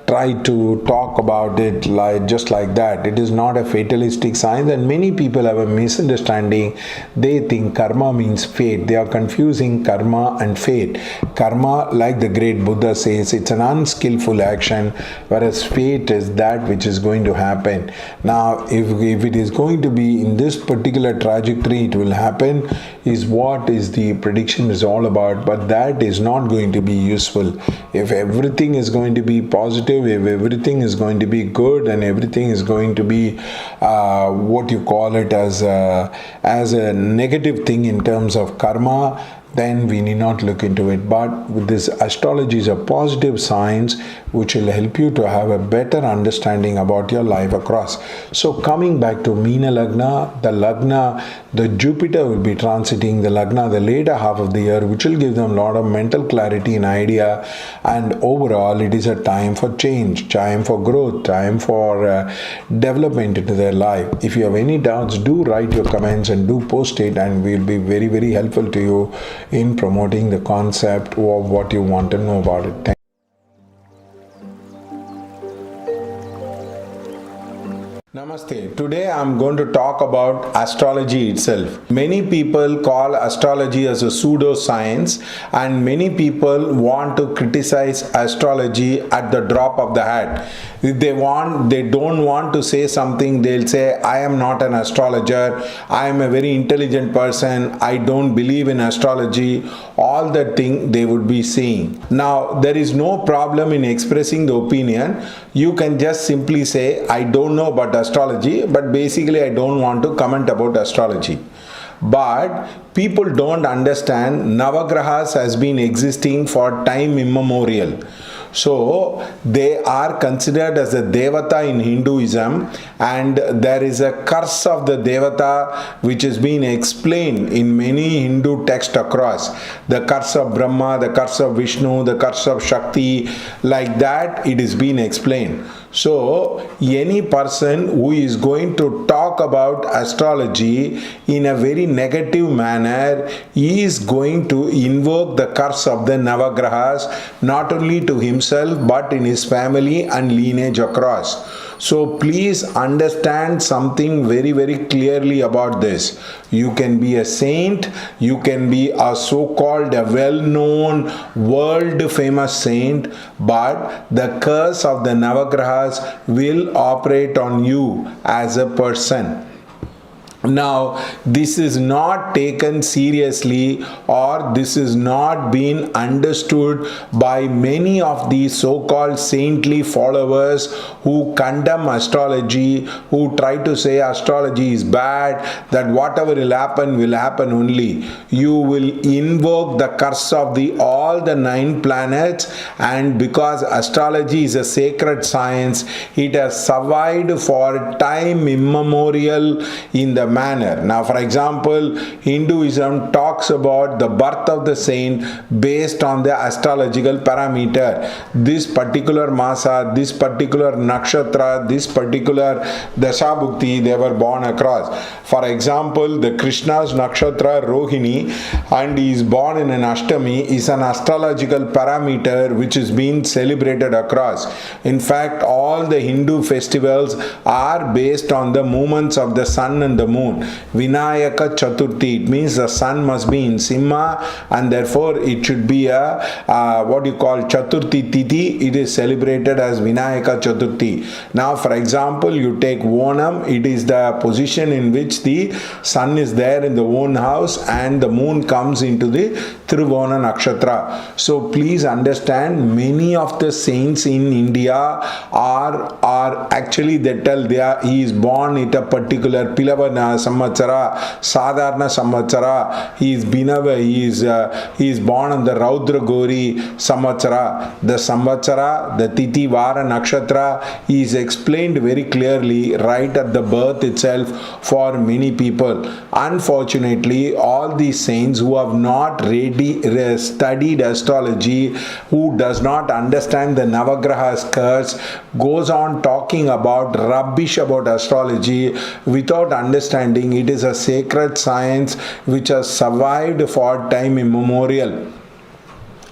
try to talk about it just like that. It is not a fatalistic science, and many people have a misunderstanding. They think karma means fate. They are confusing karma and fate. Karma, like the great Buddha says, it's an unskillful action, whereas fate is that which is going to happen. Now if it is going to be in this particular trajectory, it will happen, is what is the prediction is all about. But that is not going to be useful. If everything is going to be positive, if everything is going to be good, and everything is going to be what you call it as a negative thing in terms of karma, then we need not look into it. But with this, astrology is a positive science which will help you to have a better understanding about your life across. So coming back to Meena Lagna, the Jupiter will be transiting the Lagna the later half of the year, which will give them a lot of mental clarity and idea. And overall it is a time for change, time for growth, time for development into their life. If you have any doubts, do write your comments and do post it, and we'll be very, very helpful to you in promoting the concept of what you want to know about it. Namaste. Today I'm going to talk about astrology itself. Many people call astrology as a pseudoscience, and many people want to criticize astrology at the drop of the hat. If they don't want to say something, they'll say, I am not an astrologer, I am a very intelligent person, I don't believe in astrology, all the thing they would be saying. Now, there is no problem in expressing the opinion. You can just simply say, I don't know about astrology, but basically I don't want to comment about astrology. But people don't understand Navagrahas has been existing for time immemorial. So they are considered as a devata in Hinduism, and there is a curse of the devata which has been explained in many Hindu texts across. The curse of Brahma, the curse of Vishnu, the curse of Shakti, like that it is being explained. So any person who is going to talk about astrology in a very negative manner is going to invoke the curse of the Navagrahas, not only to himself but in his family and lineage across. So please understand something very, very clearly about this. You can be a saint, you can be a so-called a well-known, world-famous saint, but the curse of the Navagrahas will operate on you as a person. Now, this is not taken seriously, or this is not being understood by many of these so-called saintly followers who condemn astrology, who try to say astrology is bad, that whatever will happen only. You will invoke the curse of all the 9 planets, and because astrology is a sacred science, it has survived for time immemorial in the manner. Now, for example, Hinduism talks about the birth of the saint based on the astrological parameter. This particular masa, this particular nakshatra, this particular dashabhukti, they were born across. For example, the Krishna's nakshatra Rohini, and he is born in an Ashtami, is an astrological parameter which is being celebrated across. In fact, all the Hindu festivals are based on the movements of the sun and the moon. Vinayaka Chaturthi, it means the sun must be in Simha, and therefore it should be a what you call Chaturthi Tithi. It is celebrated as Vinayaka Chaturthi. Now, for example, you take Onam, it is the position in which the sun is there in the own house and the moon comes into the Trivona Nakshatra. So please understand, many of the saints in India are actually, they tell he is born at a particular Pilavana Samvatsara, Sadharna Samvatsara, he is Binava, he is born on the Raudra Gori Samvatsara. The Samvatsara, the Tithi Vara Nakshatra is explained very clearly right at the birth itself for many people. Unfortunately, all these saints who have not studied astrology, who does not understand the Navagrahas curse, goes on talking about rubbish about astrology without understanding it is a sacred science which has survived for time immemorial.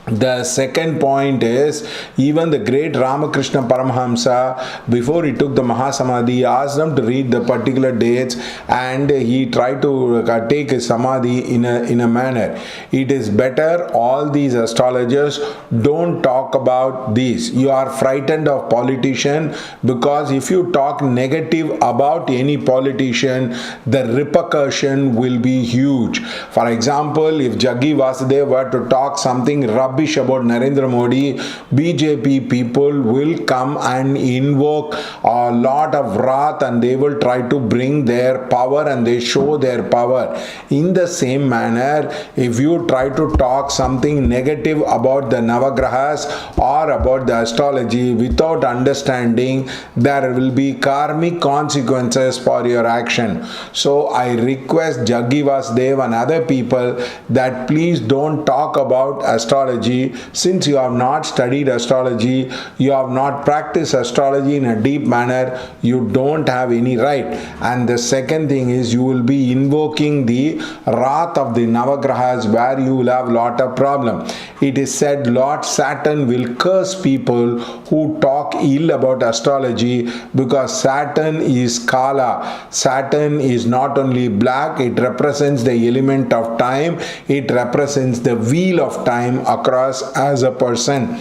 The second point is, even the great Ramakrishna Paramahamsa, before he took the Mahasamadhi, he asked them to read the particular dates, and he tried to take his Samadhi in a manner. It is better all these astrologers don't talk about this. You are frightened of politician, because if you talk negative about any politician, the repercussion will be huge. For example, if Jaggi Vasudev were to talk something rubbish about Narendra Modi, BJP people will come and invoke a lot of wrath, and they will try to bring their power, and they show their power. In the same manner, if you try to talk something negative about the Navagrahas or about the astrology without understanding, there will be karmic consequences for your action. So I request Jaggi Vasudev and other people that please don't talk about astrology astrology. Since you have not studied astrology, you have not practiced astrology in a deep manner, you don't have any right. And the second thing is you will be invoking the wrath of the Navagrahas, where you will have lot of problem. It is said Lord Saturn will curse people who talk ill about astrology, because Saturn is Kala. Saturn is not only black, it represents the element of time, it represents the wheel of time across as a person.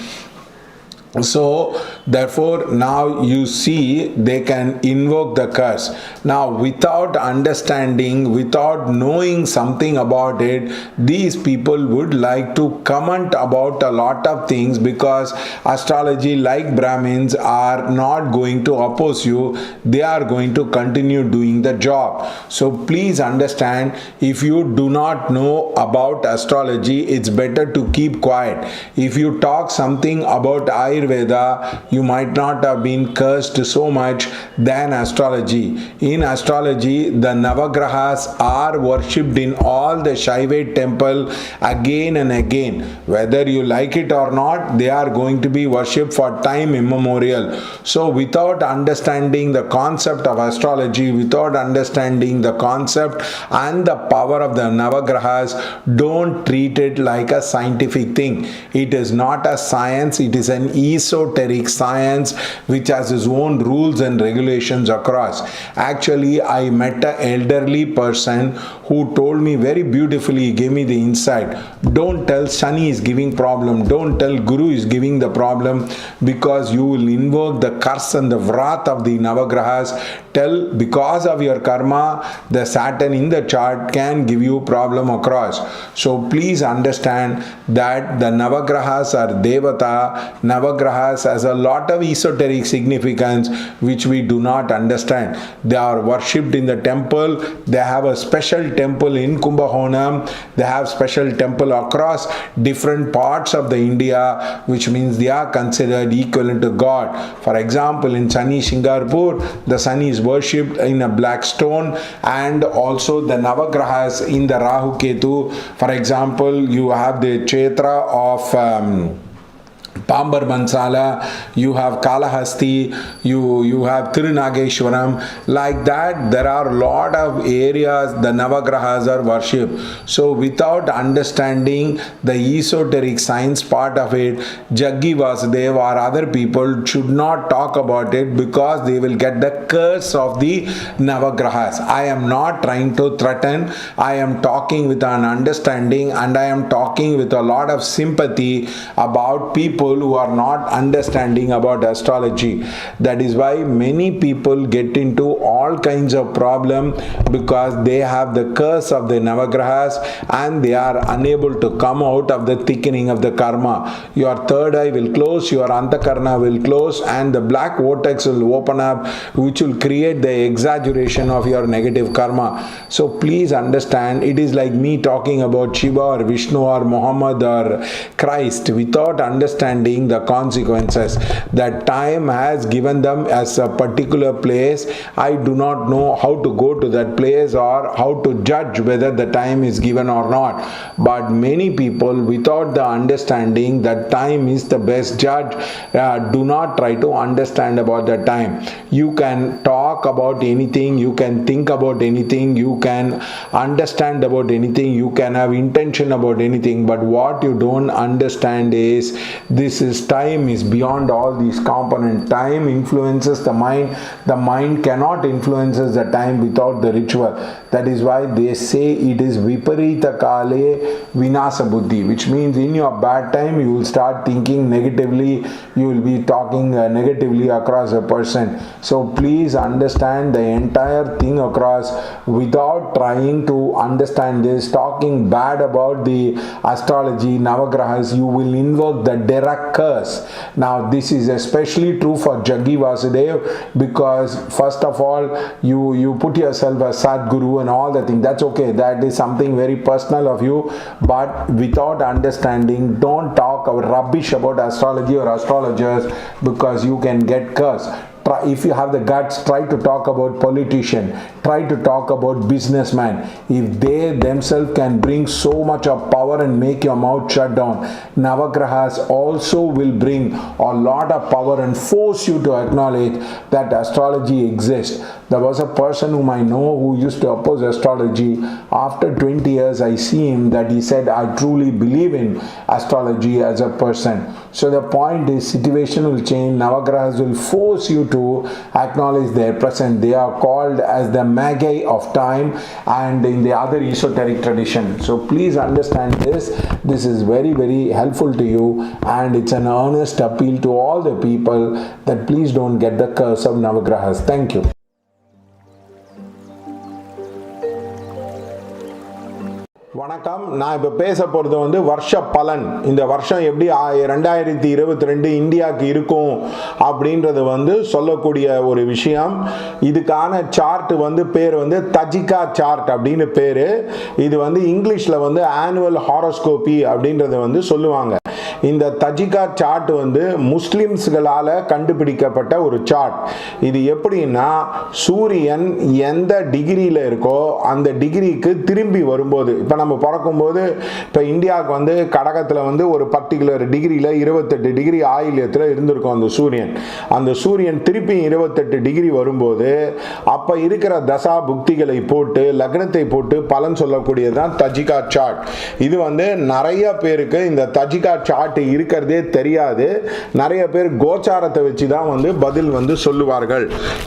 So therefore now you see they can invoke the curse. Now without understanding, without knowing something about it, these people would like to comment about a lot of things, because astrology, like Brahmins, are not going to oppose you, they are going to continue doing the job. So please understand, if you do not know about astrology, it's better to keep quiet. If you talk something about Ayurveda, you might not have been cursed so much than astrology. In astrology, the Navagrahas are worshipped in all the Shaivite temple again and again. Whether you like it or not, they are going to be worshipped for time immemorial. So without understanding the concept of astrology, without understanding the concept and the power of the Navagrahas, don't treat it like a scientific thing. It is not a science, it is an esoteric science which has its own rules and regulations across. Actually, I met an elderly person who told me very beautifully, he gave me the insight. Don't tell Shani is giving problem, don't tell Guru is giving the problem, because you will invoke the curse and the wrath of the Navagrahas. Tell, because of your karma, the Saturn in the chart can give you problem across. So please understand that the Navagrahas are Devata. Navagrahas has a lot of esoteric significance which we do not understand. They are worshipped in the temple. They have a special temple in Kumbhakonam. They have special temple across different parts of the India, which means they are considered equivalent to God. For example, in Shani Shingarpur, the sun is worshipped in a black stone, and also the Navagrahas in the Rahu Ketu. For example, you have the Kshetra of Pambar Bansala, you have Kalahasti, you have Tirunageshwaram. Like that, there are a lot of areas the Navagrahas are worshipped. So without understanding the esoteric science part of it, Jaggi Vasudev or other people should not talk about it, because they will get the curse of the Navagrahas. I am not trying to threaten, I am talking with an understanding, and I am talking with a lot of sympathy about people who are not understanding about astrology. That is why many people get into all kinds of problem, because they have the curse of the Navagrahas and they are unable to come out of the thickening of the karma. Your third eye will close, your Antakarna will close, and the black vortex will open up, which will create the exaggeration of your negative karma. So please understand, it is like me talking about Shiva or Vishnu or Muhammad or Christ without understanding the consequences. That time has given them as a particular place. I do not know how to go to that place or how to judge whether the time is given or not. But many people, without the understanding that time is the best judge, do not try to understand about the time. You can talk about anything, you can think about anything, you can understand about anything, you can have intention about anything, but what you don't understand is time is beyond all these components. Time influences the mind. The mind cannot influence the time without the ritual. That is why they say it is viparita kale vinasa buddhi, which means in your bad time you will start thinking negatively, you will be talking negatively across a person. So please understand the entire thing across without trying to understand this. Talking bad about the astrology, Navagrahas, you will invoke the direct curse. Now this is especially true for Jaggi Vasudev, because first of all you put yourself as Sadguru and all the thing. That's okay, that is something very personal of you, but without understanding, don't talk rubbish about astrology or astrologers, because you can get cursed. if you have the guts, try to talk about politician, try to talk about businessman. If they themselves can bring so much of power and make your mouth shut down, Navagrahas also will bring a lot of power and force you to acknowledge that astrology exists. There was a person whom I know who used to oppose astrology. After 20 years, I see him that he said, I truly believe in astrology as a person. So the point is, situation will change. Navagrahas will force you to acknowledge their presence. They are called as the magi of time and in the other esoteric tradition. So please understand this. This is very, very helpful to you, and it's an earnest appeal to all the people that please don't get the curse of Navagrahas. Thank you. வணக்கம். நான் இப்போ பேச போகிறது வந்து வருஷ பலன். இந்த வருஷம் எப்படி 2022 இந்தியாவுக்கு இருக்கும் அப்படின்றது வந்து சொல்லக்கூடிய ஒரு விஷயம். இதுக்கான சார்ட் வந்து பேர் வந்து தஜிகா சார்ட் அப்படின்னு பேர். இது வந்து இங்கிலீஷில் வந்து ஆனுவல் ஹாரோஸ்கோபி அப்படின்றத வந்து சொல்லுவாங்க. இந்த தஜிகா சார்ட் வந்து முஸ்லிம்ஸ்களால் கண்டுபிடிக்கப்பட்ட ஒரு சார்ட். இது எப்படின்னா, சூரியன் எந்த டிகிரியில் இருக்கோ அந்த டிகிரிக்கு திரும்பி வரும்போது, இப்போ நம்ம பிறக்கும்போது இப்போ இந்தியாவுக்கு வந்து கடகத்தில் வந்து ஒரு பர்டிகுலர் டிகிரியில் 28 டிகிரி ஆயில்யத்தில் இருந்திருக்கும் அந்த சூரியன் திருப்பி 28 டிகிரி வரும்போது அப்போ இருக்கிற தசா புக்திகளை போட்டு லக்னத்தை போட்டு பலன் சொல்லக்கூடியதுதான் தஜிகா சார்ட். இது வந்து நிறைய பேருக்கு இந்த தஜிகா சார்ட் இருக்கிறதே தெரியாது. நிறைய பேர் கோச்சாரத்தை வச்சு தான் வந்து பதில் வந்து சொல்லுவார்கள்.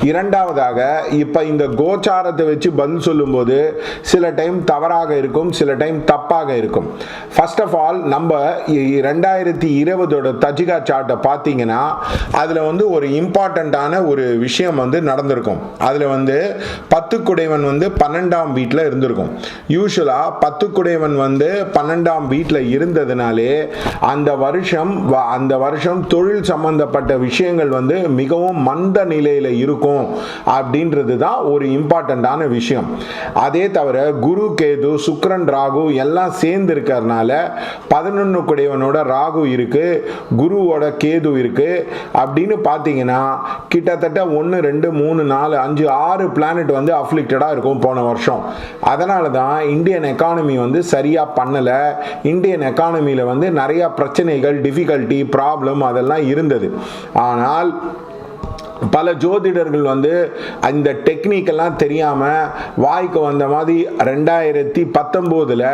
இரண்டாவதாக, இப்ப இந்த கோச்சாரத்தை வச்சு பதில் சொல்லும்போது சில டைம் தவறாக இருக்கும், சில டைம் தப்பாக இருக்கும். ஃபர்ஸ்ட் ஆஃப் ஆல், நம்ம 2020 தஜிகா சார்ட்டை பார்த்தீங்கன்னா அதுல வந்து ஒரு இம்பார்ட்டண்டான ஒரு விஷயம் வந்து நடந்திருக்கும். அதுல வந்து 10 குடைவன் வந்து 12ஆம் வீட்டில் இருந்திருக்கும். யூசுவலா 10 குடைவன் வந்து 12ஆம் வீட்டில் இருந்ததுனாலே அந்த வருஷம் தொழில் சம்பந்தப்பட்ட விஷயங்கள் வந்து மிகவும் மந்த நிலையில இருக்கும் அப்படின்றது தான் ஒரு இம்பார்ட்டண்டான விஷயம். அதே தவிர குரு, கேது, சுக்கிரன், ராகு எல்லாம் சேர்ந்து இருக்கிறதுனால 11 குடைவனோட ராகு இருக்கு, குருவோட கேது இருக்கு அப்படின்னு பார்த்தீங்கன்னா கிட்டத்தட்ட 1 2 3 4 5 6 பிளானட் வந்து அஃப்ளிக்டடா இருக்கும் போன வருஷம். அதனால தான் இந்தியன் எக்கானமி வந்து சரியா பண்ணல. இந்தியன் எக்கானமியில வந்து நிறைய பிரச்சனைகள், டிஃபிகல்ட்டி, ப்ராப்ளம் அதெல்லாம் இருந்தது. ஆனால் பல ஜோதிடர்கள் வந்து அந்த டெக்னிக்கெல்லாம் தெரியாம வாய்க்கு வந்த மாதிரி 2019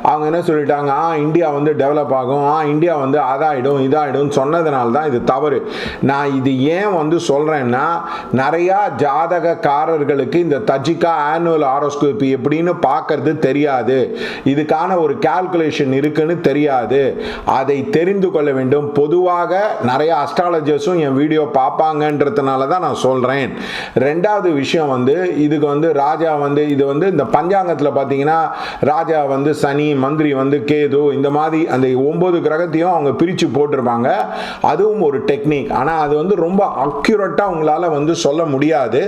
அவங்க என்ன சொல்லிட்டாங்க, இந்தியா வந்து டெவலப் ஆகும், இந்தியா வந்து அதாயிடும் இதாயிடும் சொன்னதுனால தான் இது தவறு. நான் இது ஏன் வந்து சொல்றேன்னா, நிறைய ஜாதகக்காரர்களுக்கு இந்த தஜிகா ஆனுவல் ஹாரோஸ்கோபி எப்படின்னு பார்க்கறது தெரியாது. இதுக்கான ஒரு கால்குலேஷன் இருக்குன்னு தெரியாது. அதை தெரிந்து கொள்ள வேண்டும். பொதுவாக நிறைய அஸ்ட்ராலஜர்ஸும் என் வீடியோ பார்ப்பாங்கன்றதுனால தான் நான் சொல்றேன். ரெண்டாவது விஷயம் வந்து, இதுக்கு வந்து ராஜா வந்து இது வந்து இந்த பஞ்சாங்கத்தில் பார்த்தீங்கன்னா ராஜா வந்து சனி, மந்திரி வந்து கேது, இந்த மாதிரி அந்த 9 கிரகத்தையும் அவங்க பிரித்து போட்டிருப்பாங்க. அதுவும் ஒரு டெக்னிக். ஆனால் அது வந்து ரொம்ப அக்யூரேட்டாக உங்களால் வந்து சொல்ல முடியாது.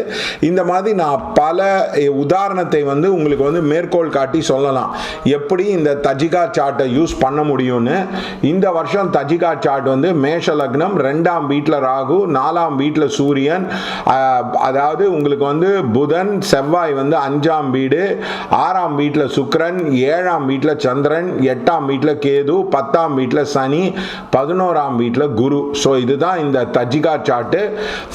இந்த மாதிரி நான் பல உதாரணத்தை வந்து உங்களுக்கு வந்து மேற்கோள் காட்டி சொல்லலாம் எப்படி இந்த தஜிகா சார்ட்டை யூஸ் பண்ண முடியும்னு. இந்த வருஷம் தஜிகா சார்ட் வந்து மேஷ லக்னம், 2ஆம் வீட்டில் ராகு, 4ஆம் வீட்டில் சூரியன், அதாவது உங்களுக்கு வந்து புதன், செவ்வாய் வந்து 5ஆம் வீடு, 6ஆம் வீட்டில் சுக்கிரன், 7ஆம் வீட்டில் சந்திரன், 8ஆம் வீட்டில் கேது, 10ஆம் வீட்டில் சனி, 11ஆம் வீட்டில் குரு. ஸோ இதுதான் இந்த தஜிகா சார்ட்டு.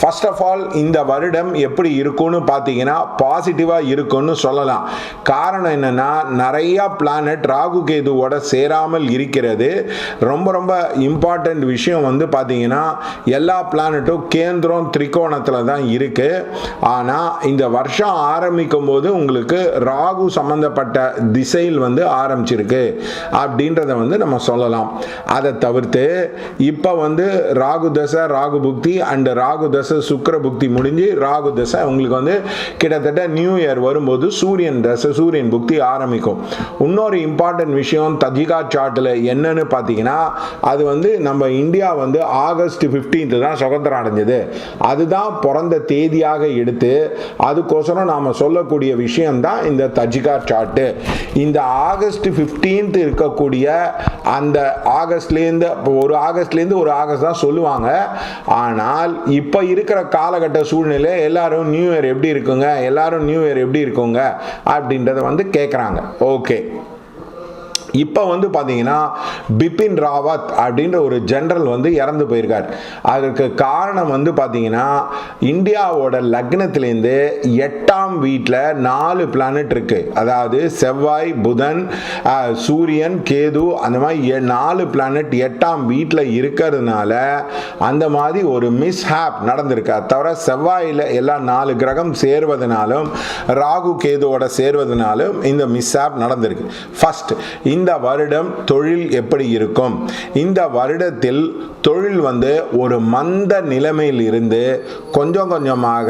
ஃபர்ஸ்ட் ஆஃப் ஆல், இந்த வருடம் எப்படி இருக்கும்னு பார்த்தீங்கன்னா பாசிட்டிவாக இருக்கும்னு சொல்லலாம். காரணம் என்னன்னா, நிறைய பிளானட் ராகு கேதுவோட சேராமல் இருக்கிறது. ரொம்ப ரொம்ப இம்பார்ட்டன்ட் விஷயம் வந்து பார்த்தீங்கன்னா, எல்லா பிளானட்டும் கேந்திரம் திரிகோணத்தில் தான் இருக்கு. ஆனால் இந்த வருஷம் ஆரம்பிக்கும் போது உங்களுக்கு ராகு சம்பந்தப்பட்ட திசையில் வந்து ஆரம்பிச்சிருக்கு அப்படின்றத வந்து நம்ம சொல்லலாம். அதை தவிர்த்து இப்போ வந்து ராகு தசை, ராகு புக்தி அண்ட் ராகு தசை சுக்கிர புக்தி முடிஞ்சு ராகு தசை உங்களுக்கு வந்து கிட்டத்தட்ட நியூ இயர் வரும்போது சூரியன் தசை, சூரியன் புக்தி ஆரம்பிக்கும். இன்னொரு இம்பார்ட்டன்ட் விஷயம் தஜிகா சார்ட்டில் என்னன்னு பார்த்தீங்கன்னா, அது வந்து நம்ம இந்தியா வந்து ஆகஸ்ட் 15 தான் சுதந்திரம் அடைஞ்சது. அதுதான் பிறந்த தேதியாக எடுத்து அதுக்கோசரம் நாம் சொல்லக்கூடிய விஷயம்தான் இந்த தஜிகா சார்ட்டு. இந்த ஆகஸ்ட் 15th இருக்கக்கூடிய அந்த ஆகஸ்ட்லேருந்து ஒரு ஆகஸ்ட் தான் சொல்லுவாங்க. ஆனால் இப்போ இருக்கிற காலகட்ட சூழ்நிலை எல்லாரும் நியூ இயர் எப்படி இருக்குங்க அப்படின்றத கேட்குறாங்க. ஓகே, இப்போ பார்த்தீங்கன்னா பிபின் ராவத் அப்படின்ற ஒரு ஜெனரல் இறந்து போயிருக்கார். அதற்கு காரணம் பார்த்தீங்கன்னா இந்தியாவோட லக்னத்திலேருந்து 8ஆம் வீட்டில் 4 பிளானட் இருக்கு. அதாவது செவ்வாய், புதன், சூரியன், கேது, அந்த மாதிரி 4 பிளானட் 8ஆம் வீட்டில் இருக்கிறதுனால அந்த மாதிரி ஒரு மிஸ்ஹாப் நடந்திருக்கு. அது தவிர செவ்வாயில் எல்லாம் 4 கிரகம் சேர்வதனாலும் ராகு கேதுவோட சேர்வதனாலும் இந்த மிஸ்ஹாப் நடந்திருக்கு. ஃபர்ஸ்ட், இந்த வருடம் தொழில் எப்படி இருக்கும்? இந்த வருடத்தில் தொழில் ஒரு மந்த நிலைமையில் இருந்து கொஞ்சம் கொஞ்சமாக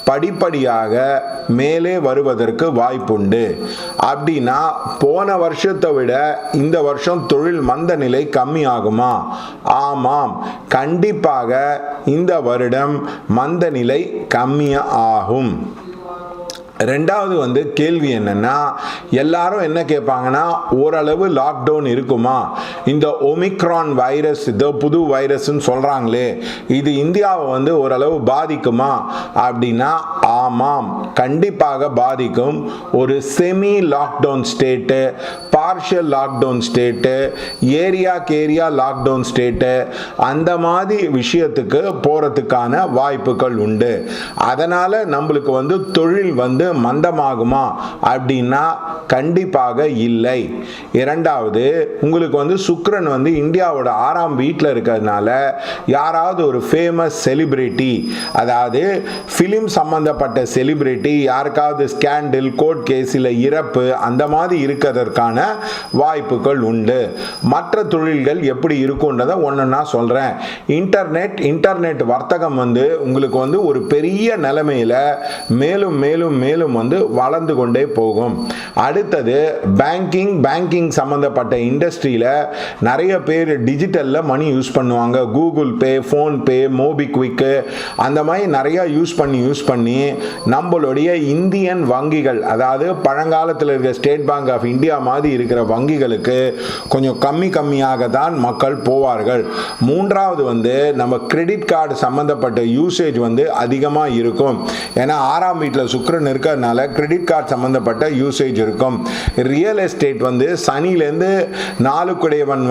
படிப்படியாக மேலே வருவதற்கு வாய்ப்புண்டு. அப்படின்னா போன வருஷத்தை விட இந்த வருஷம் தொழில் மந்த நிலை கம்மி ஆகுமா? ஆமாம், கண்டிப்பாக இந்த வருடம் மந்த நிலை கம்மியா ஆகும். ரெண்டாவது கேள்வி என்னன்னா, எல்லாரும் என்ன கேட்பாங்கன்னா, ஓரளவு லாக்டவுன் இருக்குமா? இந்த ஒமிக்ரான் வைரஸ், இந்த புது வைரஸ்ன்னு சொல்றாங்களே, இது இந்தியாவை ஓரளவு பாதிக்குமா அப்படின்னா, ஆமாம், கண்டிப்பாக பாதிக்கும். ஒரு semi lockdown state, partial lockdown state, area lockdown state, அந்த மாதிரி விஷயத்துக்கு போறதுக்கான வாய்ப்புகள் உண்டு. அதனால நம்மளுக்கு தொழில் மந்தமாகுமா அப்படின்னா கண்டிப்பாக இல்லை. இரண்டாவது, உங்களுக்கு சுக்கிரன் இந்தியாவோட 6ஆம் வீட்டில் இருக்கிறதுனால யாராவது ஒரு ஃபேமஸ் செலிபிரிட்டி, அதாவது ஃபிலிம் சம்பந்தப்பட்ட செலிபிரிட்டி, யாருக்காவது ஸ்கேண்டில், கோர்ட் கேஸ், இல்லை இறப்பு, அந்த மாதிரி இருக்கிறதற்கான வாய்ப்புகள் உண்டு. மற்ற தொழில்கள் எப்படி இருக்கும்ன்றதை ஒன்றுன்னா சொல்றேன். இன்டர்நெட் வர்த்தகம் உங்களுக்கு ஒரு பெரிய நிலைமையில மேலும் மேலும் மேலும் வளர்ந்து கொண்டே போகும். அடுத்தது பேங்கிங் சம்பந்தப்பட்ட இண்டஸ்ட்ரியில நிறைய பேர் டிஜிட்டல்ல மணி யூஸ் பண்ணுவாங்க. கூகுள் பே, போன் பே, மோபிக்விக், அந்த மாதிரி நிறைய யூஸ் பண்ணி நம்மளுடைய இந்தியன் வங்கிகள், அதாவது பழங்காலத்தில் இருக்கிற ஸ்டேட் பேங்க் ஆஃப் இந்தியா மாதிரி இருக்கிற வங்கிகளுக்கு கொஞ்சம் கம்மியாக தான் மக்கள் போவார்கள். மூன்றாவது நம்ம கிரெடிட் கார்டு சம்பந்தப்பட்ட யூசேஜ் அதிகமாக இருக்கும். ஏன்னா 6ஆம் வீட்டில் சுக்கிரன் இருக்கிறதுனால கிரெடிட் கார்டு சம்பந்தப்பட்ட யூசேஜ் இருக்கும். ரியல் எஸ்டேட் சனிலேருந்து 4 குடையவன்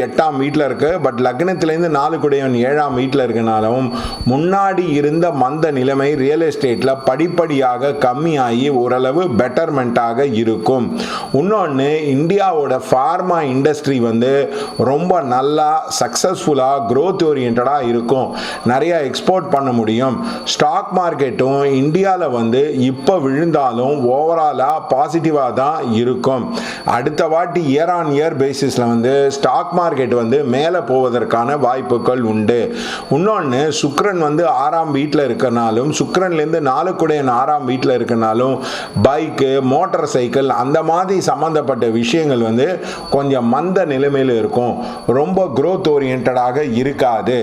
8ஆம் வீட்டில் இருக்கு. பட் லக்னத்திலேருந்து 4 குடையவன் 7ஆம் வீட்டில் இருக்கனாலும் முன்னாடி இருந்த மந்த நிலைமை ரியல் எஸ்டேட்ல படிப்படியாக கம்மியாகி ஓரளவு பெட்டர்மெண்டாக இருக்கும். இன்னொன்று, இந்தியாவோட ஃபார்மா இண்டஸ்ட்ரி ரொம்ப நல்லா சக்சஸ்ஃபுல்லாக growth ஓரியன்டா இருக்கும். நிறைய எக்ஸ்போர்ட் பண்ண முடியும். ஸ்டாக் மார்க்கெட்டும் இந்தியாவில் இப்போ விழுந்தாலும் ஓவராலா பாசிட்டிவா தான் இருக்கும். அடுத்த வாட்டி இயர் ஆன் இயர் பேசிஸ்ல ஸ்டாக் மார்க்கெட் மேலே போவதற்கான வாய்ப்புகள் உண்டு. இன்னொன்று, சுக்கிரன் 6ஆம் வீட்டில் இருக்கனாலும், சுக்கிரன்லேருந்து 4 குடையன் 6ஆம் வீட்டில் இருக்கனாலும் பைக்கு, மோட்டார் சைக்கிள், அந்த மாதிரி சம்பந்தப்பட்ட விஷயங்கள் கொஞ்சம் மந்த நிலைமையில் இருக்கும். ரொம்ப growth ஓரியன்டாக இருக்காது.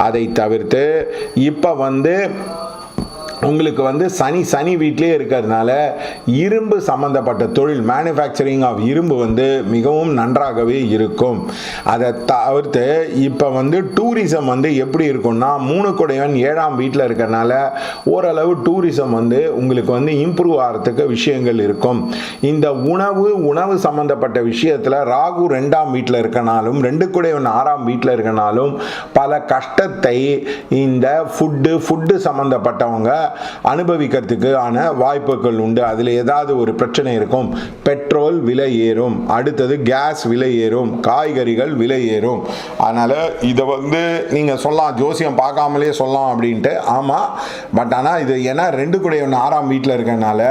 அதை தவிர்த்து இப்போ உங்களுக்கு சனி வீட்டிலே இருக்கிறதுனால இரும்பு சம்பந்தப்பட்ட தொழில், மேனுஃபேக்சரிங் ஆஃப் இரும்பு மிகவும் நன்றாகவே இருக்கும். அதை தவிர்த்து இப்போ டூரிசம் எப்படி இருக்கும்னா, 3 குடையவன் 7ஆம் வீட்டில் இருக்கிறதுனால ஓரளவு டூரிசம் உங்களுக்கு இம்ப்ரூவ் ஆகிறதுக்கு விஷயங்கள் இருக்கும். இந்த உணவு சம்பந்தப்பட்ட விஷயத்தில் ராகு 2ஆம் வீட்டில் இருக்கனாலும் 2 குடையவன் 6ஆம் வீட்டில் இருக்கனாலும் பல கஷ்டத்தை இந்த ஃபுட்டு சம்பந்தப்பட்டவங்க அனுபவிக்கிறதுக்கான வாய்ப்புகள் உண்டு. அதில் ஏதாவது ஒரு பிரச்சனை இருக்கும். பெட்ரோல் விலை ஏறும், அடுத்தது கேஸ் விலை ஏறும், காய்கறிகள் விலை ஏறும். அதனால் இதை நீங்கள் சொல்லலாம், ஜோசியம் பார்க்காமலே சொல்லலாம் அப்படின்ட்டு. ஆமாம், பட் ஆனால் இது ஏன்னா 2 குடையவன் 6ஆம் வீட்டில் இருக்கிறதுனால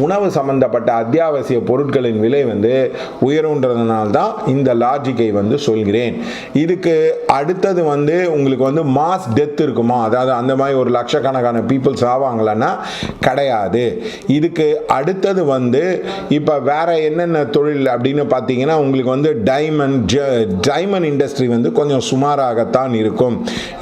உணவு சம்பந்தப்பட்ட அத்தியாவசிய பொருட்களின் விலை உயருன்றதுனால தான் இந்த லாஜிக்கை சொல்கிறேன். இதுக்கு அடுத்தது உங்களுக்கு மாஸ் டெத் இருக்குமா, அதாவது அந்த மாதிரி ஒரு லட்சக்கணக்கான பீப்புள்ஸ் ஆவாங்க ஆவாங்களான்னா கிடையாது. இதுக்கு அடுத்தது வந்து இப்போ வேற என்னென்ன தொழில் அப்படின்னு பார்த்தீங்கன்னா உங்களுக்கு வந்து டைமண்ட் இண்டஸ்ட்ரி வந்து கொஞ்சம் சுமாராகத்தான் இருக்கும்.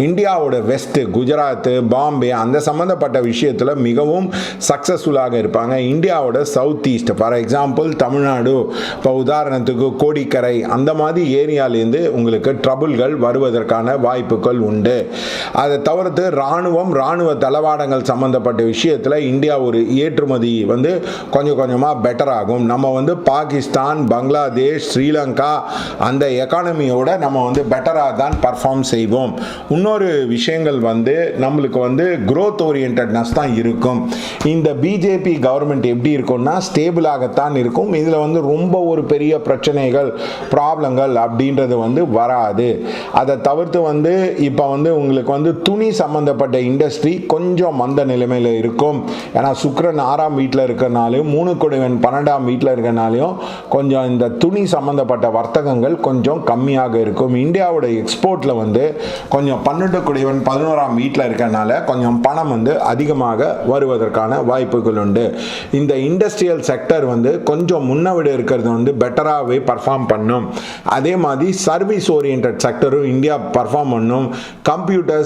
இந்தியாவோட வெஸ்ட், குஜராத், பாம்பே அந்த சம்மந்தப்பட்ட விஷயத்தில் மிகவும் சக்ஸஸ்ஃபுல்லாக இருப்பாங்க. இந்தியாவோட south east, for example Tamil Nadu, இப்போ உதாரணத்துக்கு கோடிக்கரை அந்த மாதிரி ஏரியாலேருந்து உங்களுக்கு ட்ரபுள்கள் வருவதற்கான வாய்ப்புகள் உண்டு. அதை தவிர்த்து இராணுவ தளவாடங்கள் சம்மந்தப்பட்ட விஷயத்தில் இந்தியா ஒரு ஏற்றுமதி வந்து கொஞ்சம் கொஞ்சமாக பெட்டர் ஆகும். நம்ம வந்து பாகிஸ்தான், பங்களாதேஷ், ஸ்ரீலங்கா அந்த எக்கானமியோட நம்ம வந்து பெட்டராக தான் பர்ஃபார்ம் செய்வோம். இன்னொரு விஷயங்கள் வந்து நம்மளுக்கு வந்து growth orientedness தான் இருக்கும். இந்த பிஜேபி கவர்மெண்ட் எப்படி இருக்கும்னா ஸ்டேபிளாகத்தான் இருக்கும். இதில் வந்து ரொம்ப ஒரு பெரிய பிரச்சனைகள், ப்ராப்ளங்கள் அப்படின்றது வந்து வராது. அதை தவிர்த்து வந்து இப்போ வந்து உங்களுக்கு வந்து துணி சம்பந்தப்பட்ட இண்டஸ்ட்ரி கொஞ்சம் மந்த நிலைமையில் இருக்கும். ஏன்னா சுக்கிரன் 6ஆம் வீட்டில் இருக்கிறனாலையும் 3 குடைவன் 12ஆம் வீட்டில் இருக்கிறனாலையும் கொஞ்சம் இந்த துணி சம்பந்தப்பட்ட வர்த்தகங்கள் கொஞ்சம் கம்மியாக இருக்கும். இந்தியாவோட எக்ஸ்போர்ட்டில் வந்து கொஞ்சம் 12 குடைவன் 11ஆம் வீட்டில் இருக்கிறனால கொஞ்சம் பணம் வந்து அதிகமாக வருவதற்கான வாய்ப்புகள் உண்டு. இந்த இண்டஸ்ட்ரியல் செக்டர் வந்து கொஞ்சம் முன்னவிட இருக்கிறது வந்து பெட்டராகவே பர்ஃபார்ம் பண்ணும். அதே மாதிரி சர்வீஸ் ஓரியன்ட் செக்டரும் இந்தியா பர்ஃபார்ம் பண்ணும். கம்ப்யூட்டர்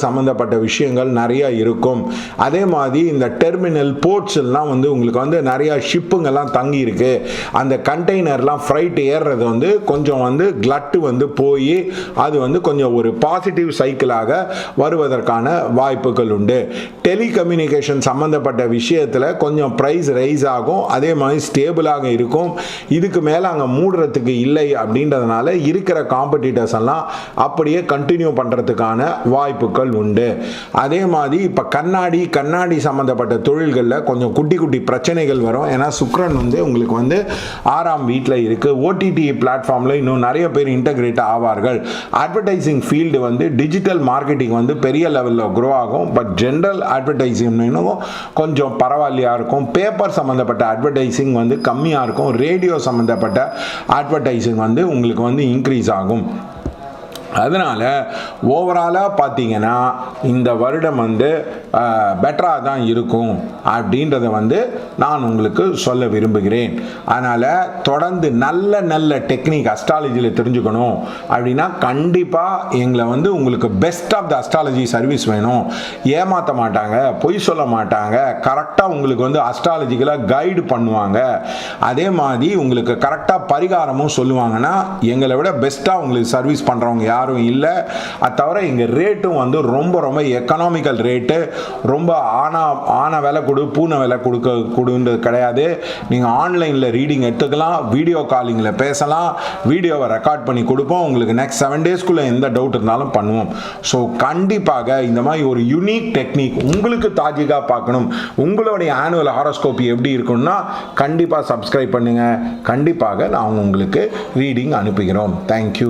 சம்மந்தப்பட்ட விஷயங்கள் நிறைய இருக்கும். அதே மாதிரி இந்த டெர்மினல் போர்ட்ஸ் எல்லாம் வந்து உங்களுக்கு வந்து நிறைய ஷிப்புங்கெல்லாம் தங்கி இருக்கு. அந்த கண்டெய்னர்லாம் ஃப்ரைட் ஏறுறது வந்து கொஞ்சம் வந்து கிளட்டு வந்து போய் அது வந்து கொஞ்சம் ஒரு பாசிட்டிவ் சைக்கிளாக வருவதற்கான வாய்ப்புகள் உண்டு. டெலிகம்யூனிகேஷன் சம்பந்தப்பட்ட விஷயத்தில் கொஞ்சம் ப்ரைஸ் ரைஸ் ஆகும். அதே மாதிரி ஸ்டேபிளாக இருக்கும். இதுக்கு மேலே அங்கே மூடுறதுக்கு இல்லை அப்படின்றதுனால இருக்கிற காம்படிட்டர்ஸ் எல்லாம் அப்படியே கண்டினியூ பண்ணுறதுக்கான வாய்ப்புகள் உண்டு. அதே மாதிரி இப்போ கண்ணாடி சம்பந்தப்பட்ட தொழில்களில் கொஞ்சம் குட்டி பிரச்சனைகள் வரும். ஏன்னா சுக்கிரன் வந்து உங்களுக்கு வந்து 6ஆம் வீட்டில் இருக்கு. ஓடிடி பிளாட்ஃபார்மில் இன்னும் நிறைய பேர் இன்டகிரேட் ஆவார்கள். அட்வர்டைசிங் ஃபீல்டு வந்து டிஜிட்டல் மார்க்கெட்டிங் வந்து பெரிய லெவலில் க்ரோ ஆகும். பட் ஜென்ரல் அட்வர்டைசிங் கொஞ்சம் பரவாயில்லையா இருக்கும். பேப்பர் சம்மந்தப்பட்ட அட்வர்டைசிங் வந்து கம்மியாக இருக்கும். ரேடியோ சம்மந்தப்பட்ட அட்வர்டைசிங் வந்து உங்களுக்கு வந்து இன்க்ரீஸ் ஆகும். அதனால் ஓவராலாக பார்த்தீங்கன்னா இந்த வருடம் வந்து பெட்டராக தான் இருக்கும் அப்படின்றத வந்து நான் உங்களுக்கு சொல்ல விரும்புகிறேன். அதனால் தொடர்ந்து நல்ல டெக்னிக் அஸ்ட்ராலஜியில் தெரிஞ்சுக்கணும் அப்படின்னா கண்டிப்பாக எங்களை வந்து உங்களுக்கு best of the astrology service வேணும். ஏமாற்ற மாட்டாங்க, பொய் சொல்ல மாட்டாங்க, கரெக்டாக உங்களுக்கு வந்து அஸ்ட்ராலஜிக்கலாக கைடு பண்ணுவாங்க. அதே மாதிரி உங்களுக்கு கரெக்டாக பரிகாரமும் சொல்லுவாங்கன்னா எங்களை விட பெஸ்ட்டாக உங்களுக்கு சர்வீஸ் பண்ணுறவங்க யாரும் இல்லை. அது தவிர இங்கே ரேட்டும் வந்து ரொம்ப எக்கனாமிக்கல் ரேட்டு. ரொம்ப ஆன விலை கொடு பூனை விலை கொடுன்றது கிடையாது. நீங்கள் ஆன்லைனில் ரீடிங் எடுத்துக்கலாம், வீடியோ காலிங்கில் பேசலாம், வீடியோவை ரெக்கார்ட் பண்ணி கொடுப்போம். உங்களுக்கு நெக்ஸ்ட் 7 டேஸ்க்குள்ளே எந்த டவுட் இருந்தாலும் பண்ணுவோம். ஸோ கண்டிப்பாக இந்த மாதிரி ஒரு யூனிக் டெக்னிக் உங்களுக்கு தாஜிக்காக பார்க்கணும், உங்களுடைய ஆனுவல் ஹாரோஸ்கோப்பி எப்படி இருக்குன்னா கண்டிப்பாக சப்ஸ்கிரைப் பண்ணுங்கள். கண்டிப்பாக நான் உங்களுக்கு ரீடிங் அனுப்புகிறோம். தேங்க்யூ.